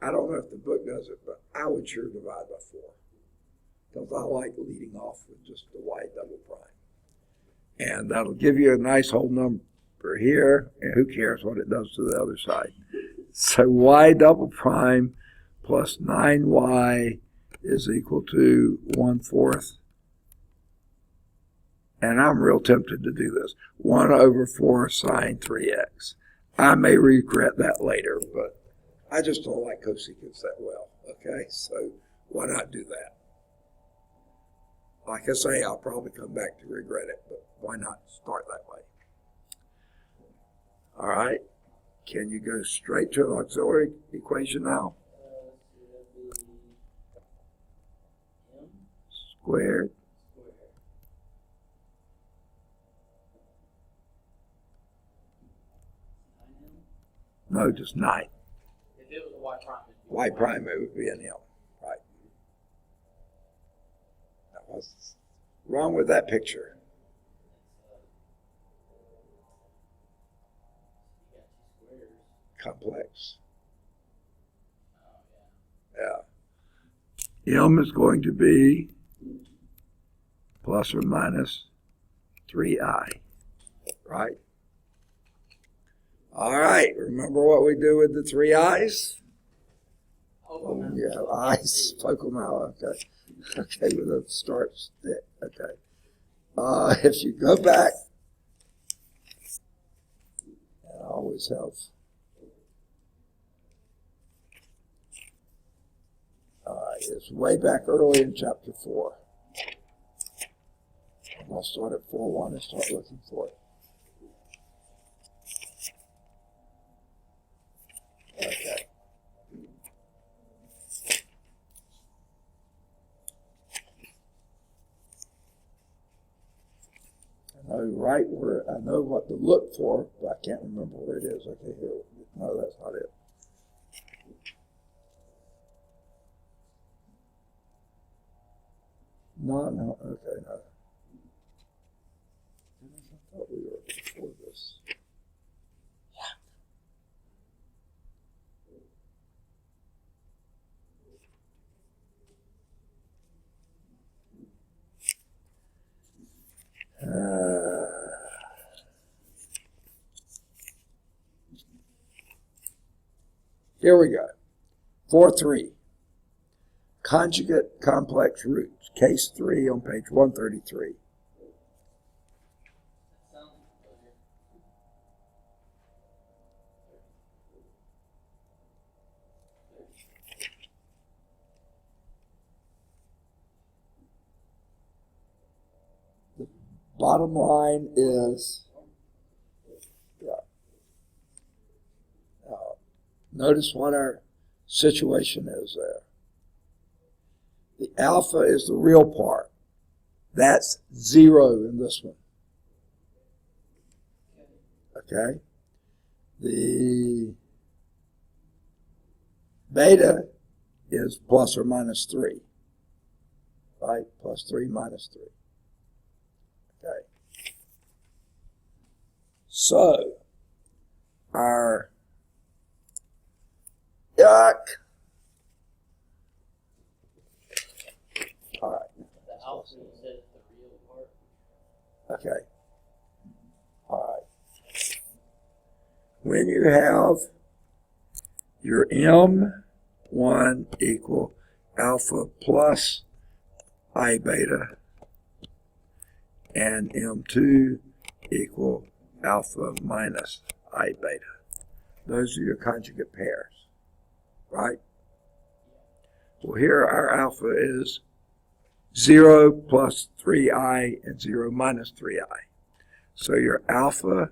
I don't know if the book does it, but I would sure divide by 4. Because I like leading off with just the y double prime. And that'll give you a nice whole number here, and who cares what it does to the other side. So y double prime plus 9y is equal to 1/4. And I'm real tempted to do this. 1/4 sine 3x. I may regret that later, but I just don't like cosecants that well. Okay, so why not do that? Like I say, I'll probably come back to regret it, but why not start that way? All right. Can you go straight to an auxiliary equation now? So that'd be m Squared. squared. 9m? No, just 9. If it was a y prime, it'd be Y prime, it would be an M. Right. Now, what's wrong with that picture? You got 2 squares. Complex. Oh, yeah. Yeah. M is going to be plus or minus 3i. Right? All right. Remember what we do with the 3 i's? Oh, yeah, eyes, focal out. Okay. Okay, with a start stick. Okay. If you go back, that always helps. It's way back early in chapter 4. I'll start at 4:1 and start looking for it. Okay. I know what to look for, but I can't remember where it is. Okay, here. No, that's not it. No, okay, no. I thought we were before this. Here we go. 4.3, conjugate complex roots, case 3 on page 133. Sounds familiar. Bottom line is, notice what our situation is there. The alpha is the real part. That's 0 in this one. Okay? The beta is plus or minus 3. Right? Plus 3 minus 3. Okay. So, our yuck. All right. The alpha says the real part. Okay. All right. When you have your M1 equal alpha plus I beta and M2 equal alpha minus I beta. Those are your conjugate pairs, right? Well, here our alpha is 0 plus 3i and 0 minus 3i. So your alpha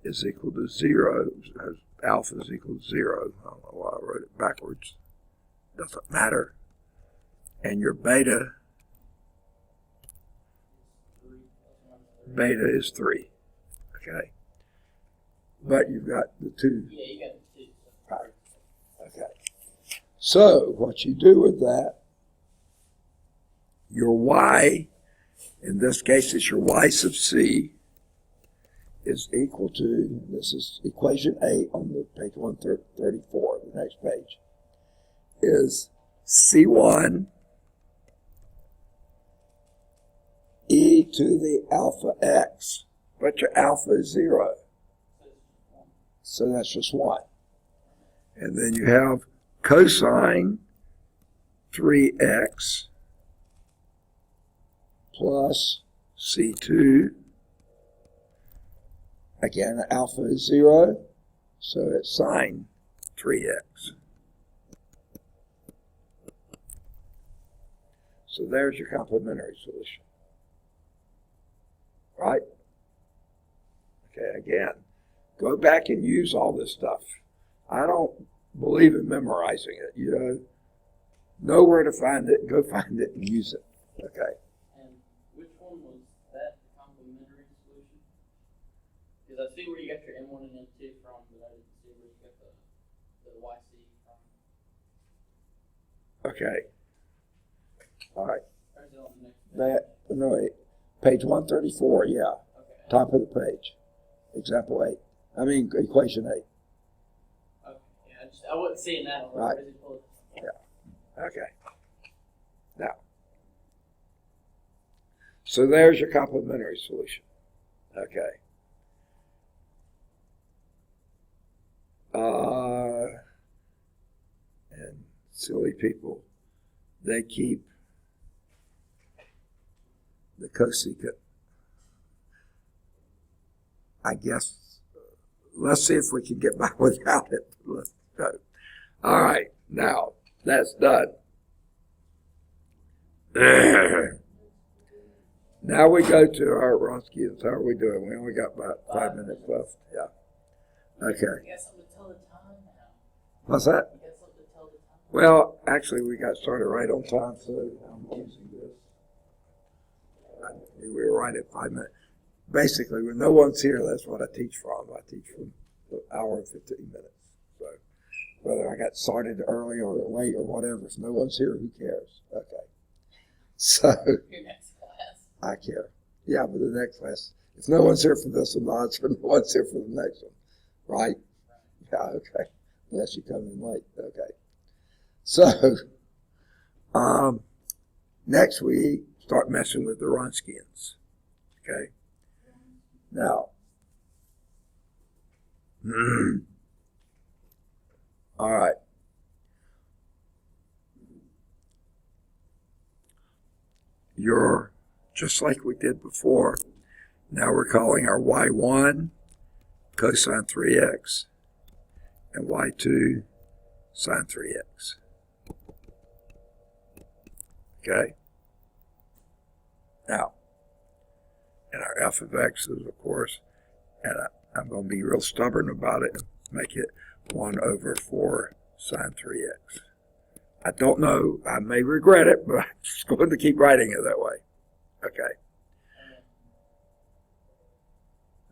is equal to 0. Alpha is equal to 0. I don't know why I wrote it backwards. Doesn't matter. And your beta is 3. Okay? But you've got the 2. Yeah, you got the 2. Right. Okay. So what you do with that, your y, in this case it's your y sub c, is equal to, this is equation 8 on the page 134, the next page, is C1 e to the alpha x, but your alpha is 0. So that's just 1. And then you have cosine 3x plus C2. Again, alpha is 0, so it's sine 3x. So there's your complementary solution. Right? Okay, again, go back and use all this stuff. I don't believe in memorizing it. You know where to find it, go find it and use it. Okay. And which one was that, the complementary solution? Because I see where you got your M1 and M2 from, but I didn't see where you got the YC from. Okay. All right. Or is it on the next page? No, wait. Page 134, yeah. Okay. Top of the page. Example 8. Equation 8. Okay. Yeah, I wasn't seeing that one. Right. Yeah. Okay. Now, so there's your complementary solution. Okay. And silly people, they keep the cosecant. I guess, let's see if we can get by without it. Let's go. All right, now, that's done. Now we go to our Wronskians. How are we doing? We only got about 5 minutes left. Yeah. Okay. You got something to tell the time now. What's that? You got something to tell the time? Well, actually, we got started right on time, so I'm using this. I knew we were right at 5 minutes. Basically, when no one's here, that's what I teach from. I teach from an hour and 15 minutes. So whether I got started early or late or whatever, if no one's here, who cares? Okay. So Your next class. I care. Yeah, but the next class, if no one's here for this one, the odds for no one's here for the next one. Right? Yeah, okay. Unless you come in late. Okay. So next we start messing with the Wronskians. Okay. Now, all right. your, just like we did before, now we're calling our y1 cosine 3x and y2 sine 3x. Okay? Now, and our f of x is, of course, and I'm going to be real stubborn about it and make it 1 over 4 sine 3x. I don't know, I may regret it, but I'm just going to keep writing it that way. Okay.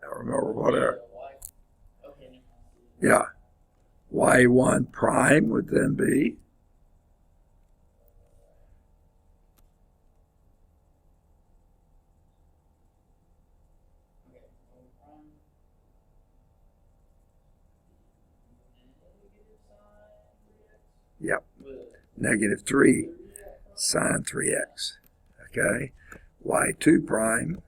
Now remember what our, yeah, y1 prime would then be negative 3 sine 3x. Okay. y2 prime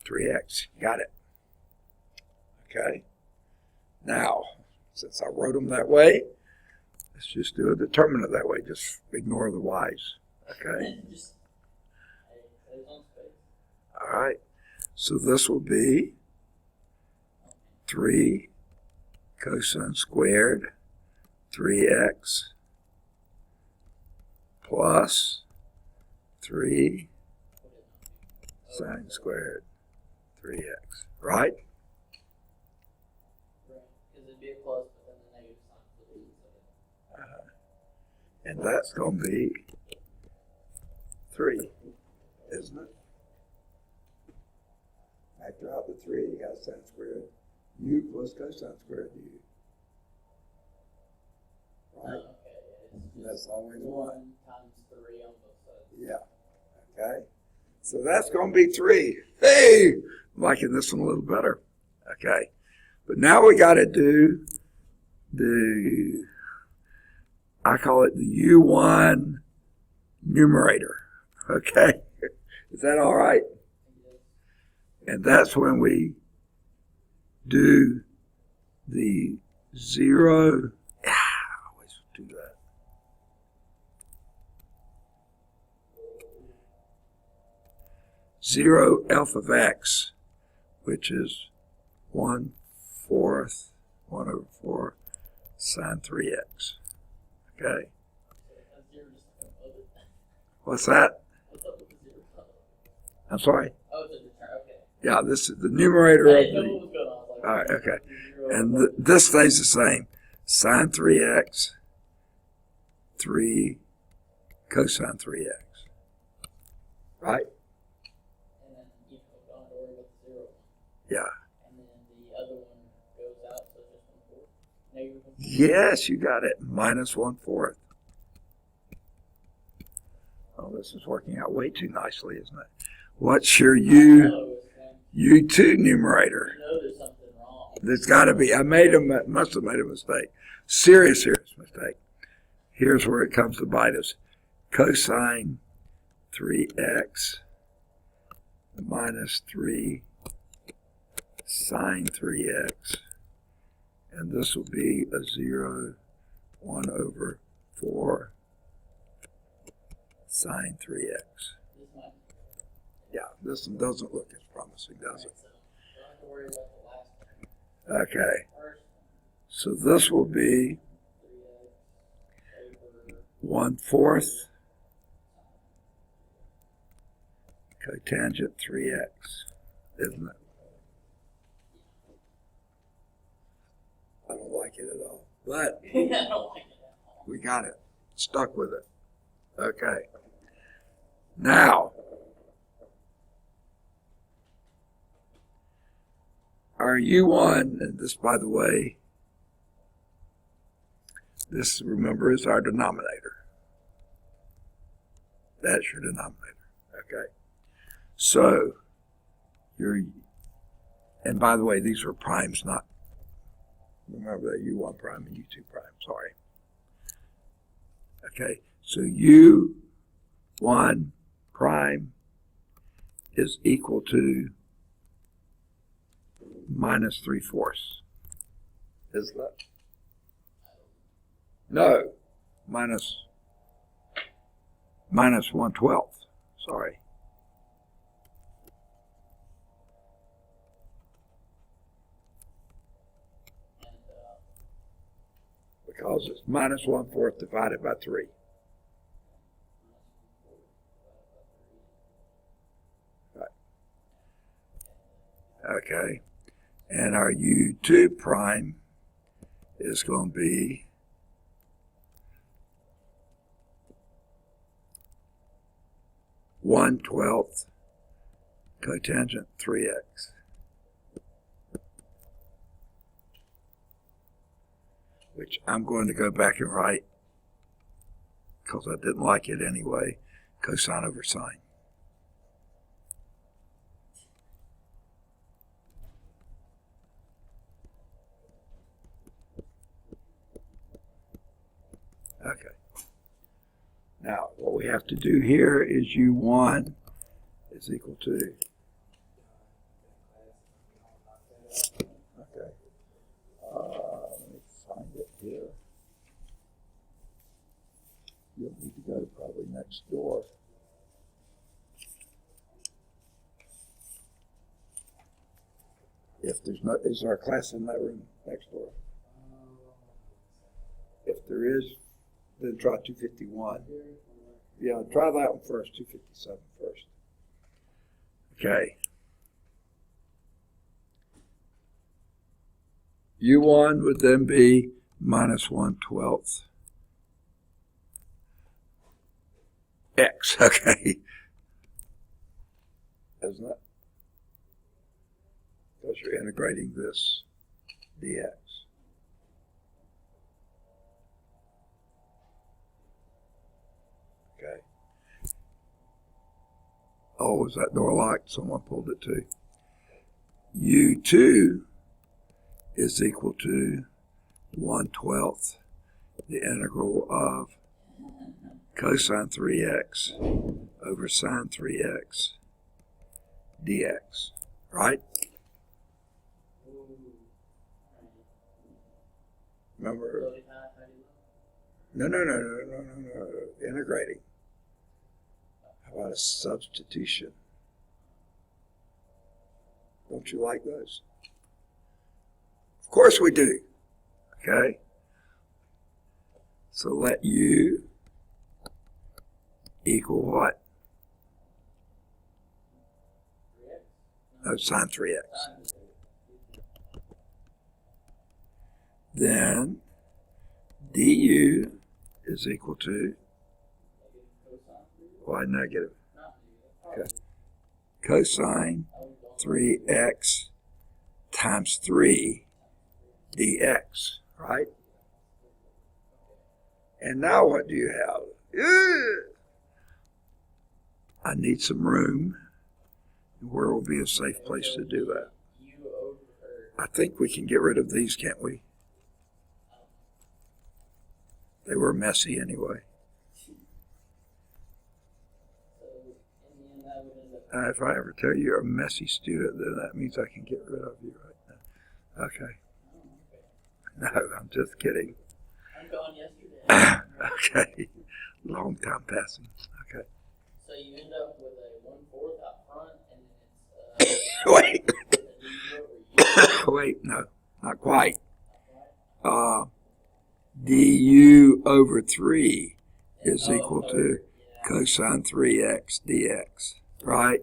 (3x). Got it. Okay. Now, since I wrote them that way, let's just do a determinant that way. Just ignore the y's. Okay. All right. So this will be 3 cosine squared 3x plus 3 sine squared 3x. Right? Because it'd be a plus, but then the negative sign would be. And that's going to be 3, isn't it? Factor out the 3, you got sine squared u plus cosine squared u. Right? Okay, That's always 1 times 3 on both sides. Yeah. Okay. So that's going to be 3. Hey! I'm liking this one a little better. Okay. But now we got to do I call it the U1 numerator. Okay. Is that all right? And that's when we do the 0. I always do that. Zero f of x, which is 1/4, 1 over 4 sine 3x. Okay. What's that? I'm sorry? Oh, it's a return, okay. Yeah, this is the numerator I of didn't know the. what was going on. All right, okay. And this stays the same. Sine 3x, 3 cosine 3x. Right? And then you don't worry about the 0. Yeah. And then the other one goes out, so just 1/4. Negative 1/4. Yes, you got it. Minus 1/4. Oh, this is working out way too nicely, isn't it? What's your U2 numerator? You know there's something wrong. There's got to be. Must have made a mistake. Serious mistake. Here's where it comes to bite us. Cosine 3x minus 3 sine 3x. And this will be a 0, 1 over 4 sine 3x. Yeah, this one doesn't look as promising, does it? So don't have to worry about the last one. Okay, First, so this will be 3x over 1/4 cotangent 3x, isn't it? I don't like it at all, but I don't like it at all. we got it. Stuck with it. Okay. Now, our U1, and this, by the way, this, remember, is our denominator. That's your denominator. Okay. So, and by the way, these are primes, not, remember that U1 prime and U2 prime, sorry. Okay, so U1 prime is equal to minus 3/4. Isn't that? No, minus 1/12. Sorry. Because it's minus 1/4 divided by 3. Right. Okay. And our U2 prime is going to be (1/12) cotangent 3x. Which I'm going to go back and write, because I didn't like it anyway, cosine over sine. Okay. Now, what we have to do here is U1 is equal to, okay, let me find it here. You'll need to go probably next door. If there's no, is there a class in that room next door? If there is, then try 251. Yeah, try that one first, 257 first. Okay. U1 would then be minus 1/12 x, okay. Isn't it? Because you're integrating this dx. Okay. Oh, is that door locked? Someone pulled it too. U2 is equal to 1/12 the integral of cosine 3x over sine 3x dx, right? Remember? No. Integrating. How about a substitution? Don't you like those? Of course we do. Okay? So let U equal what? No, sine 3x. Then du is equal to, why negative? Okay. Cosine 3x times 3 dx, right? And now what do you have? I need some room. Where will be a safe place to do that? I think we can get rid of these, can't we? They were messy anyway. If I ever tell you you're a messy student, then that means I can get rid of you right now. Okay. No, I'm just kidding. I'm gone yesterday. Okay. Long time passing. Okay. So you end up with a 1/4 out front, and then it's Wait, no, not quite. Du over 3 is equal to cosine 3x dx, right?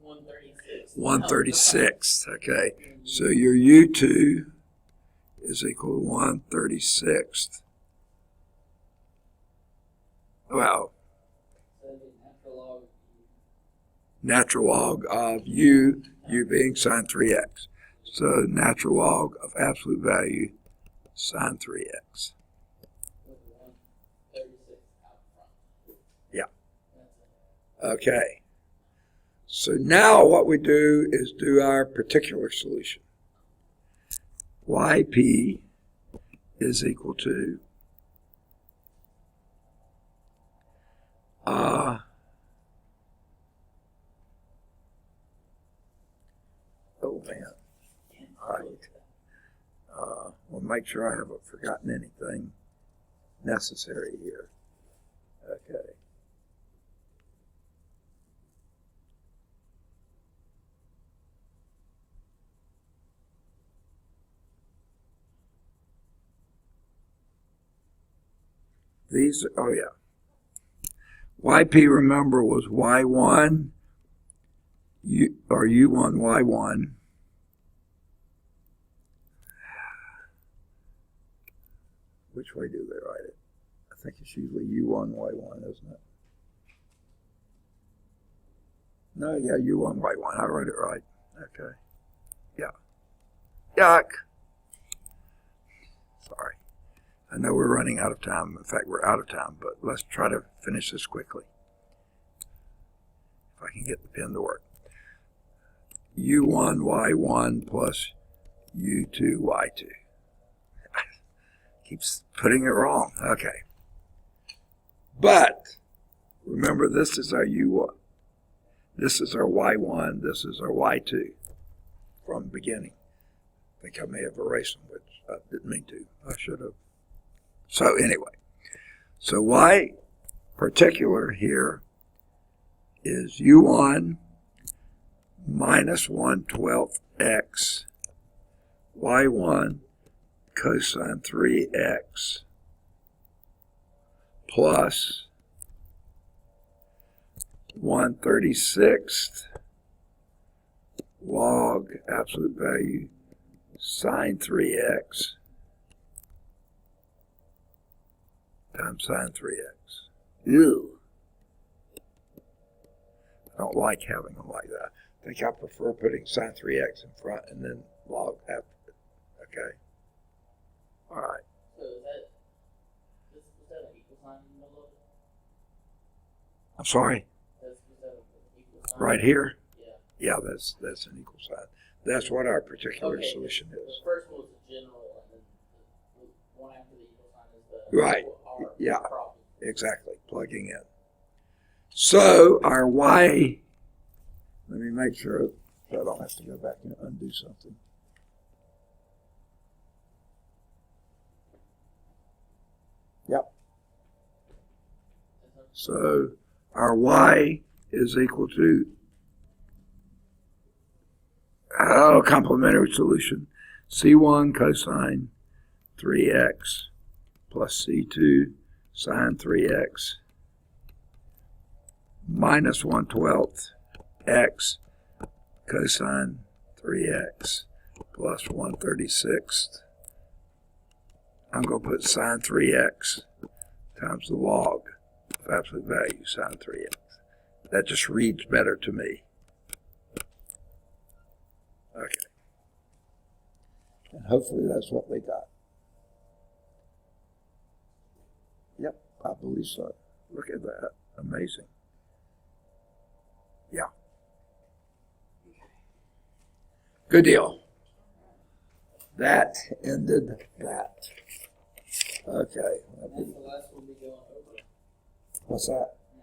1/36. 1/36, okay. So your U2 is equal to 1/36. Well, natural log of U being sine 3x. So natural log of absolute value sine 3x. Yeah. Okay. So now what we do is do our particular solution. Yp is equal to oh man. All right. We'll make sure I haven't forgotten anything. necessary here. Okay. These, oh yeah. YP, remember, was Y1, or U1, Y1. Which way do they write it? I think it's usually U1, Y1, isn't it? No, yeah, U1, Y1. I wrote it right. Okay. Yeah. Yuck. Sorry. I know we're running out of time. In fact, we're out of time, but let's try to finish this quickly. If I can get the pen to work. U1, Y1 plus U2, Y2. Keeps putting it wrong. Okay. But remember, this is our U1. This is our Y1. This is our Y2 from the beginning. I think I may have erased them, which I didn't mean to. I should have. So anyway, so Y particular here is U1 minus 1/12 x Y1 cosine 3x plus 1/36 log absolute value sine 3x times sine 3x. Ew. I don't like having them like that. I think I prefer putting sine 3x in front and then log after it. Okay? All right. So is that an equal sign in the middle of it? I'm sorry. Is that an equal sign? Right here? Yeah. Yeah, that's an equal sign. That's what our particular Okay, solution the is. first one was the general, and then the one after the equal sign is the Right. our Yeah. problem. Exactly. Plugging in. So our Y, let me make sure so I don't have to go back and undo something. Yep. So our Y is equal to complementary solution. C1 cosine 3x plus C2 sine 3x minus 1/12 x cosine 3x plus 1/36. I'm going to put sine 3x times the log of absolute value sine 3x. That just reads better to me. Okay. And hopefully that's what they got. Yep, I believe so. Look at that. Amazing. Yeah. Good deal. That ended that. Okay. And that's the last one we go over. What's that? And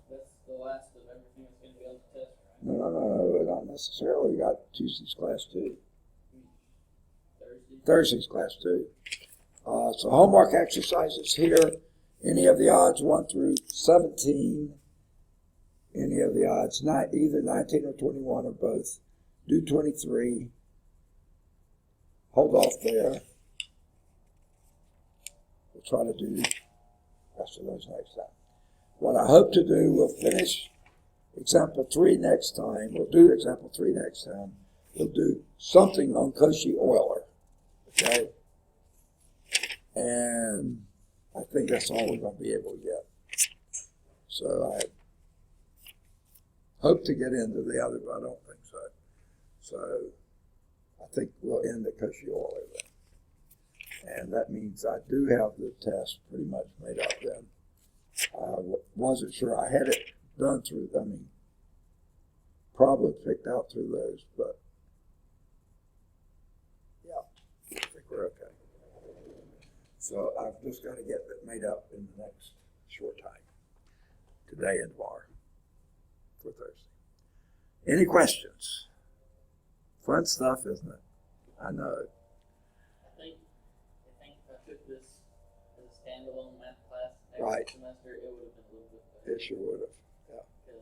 that's the last of everything that's going to be on the test, right? No, not necessarily. We got Tuesday's class too. Thursday. Thursday's class too. So homework exercises here. Any of the odds 1 through 17. Any of the odds, either 19 or 21 or both. Do 23. Hold off there. We'll try to do the rest of those next time. What I hope to do, we'll finish example 3 next time. We'll do example 3 next time. We'll do something on Cauchy-Euler. Okay? And I think that's all we're going to be able to get. So I hope to get into the other, but I don't think so. So I think we'll end at Cauchy-Euler then. And that means I do have the test pretty much made up then. I wasn't sure I had it done through, probably picked out through those, but yeah, I think we're okay. So I've just got to get that made up in the next short time, today and tomorrow, for Thursday. Any questions? Fun stuff, isn't it? I know. I think if I took this as a standalone math class next Right. semester, it would have been a little bit better. It sure would have. Because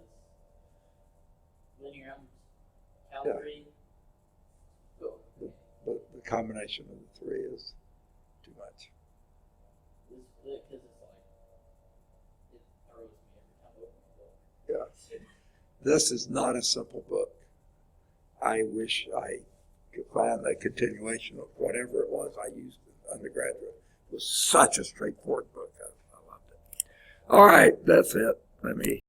linear algebra, go. The combination of the three is too much. Because it's like, it throws me every time I open the book. Yeah. This is not a simple book. I wish I could find a continuation of whatever it was I used in undergraduate. It was such a straightforward book. I loved it. All right, that's it. Let me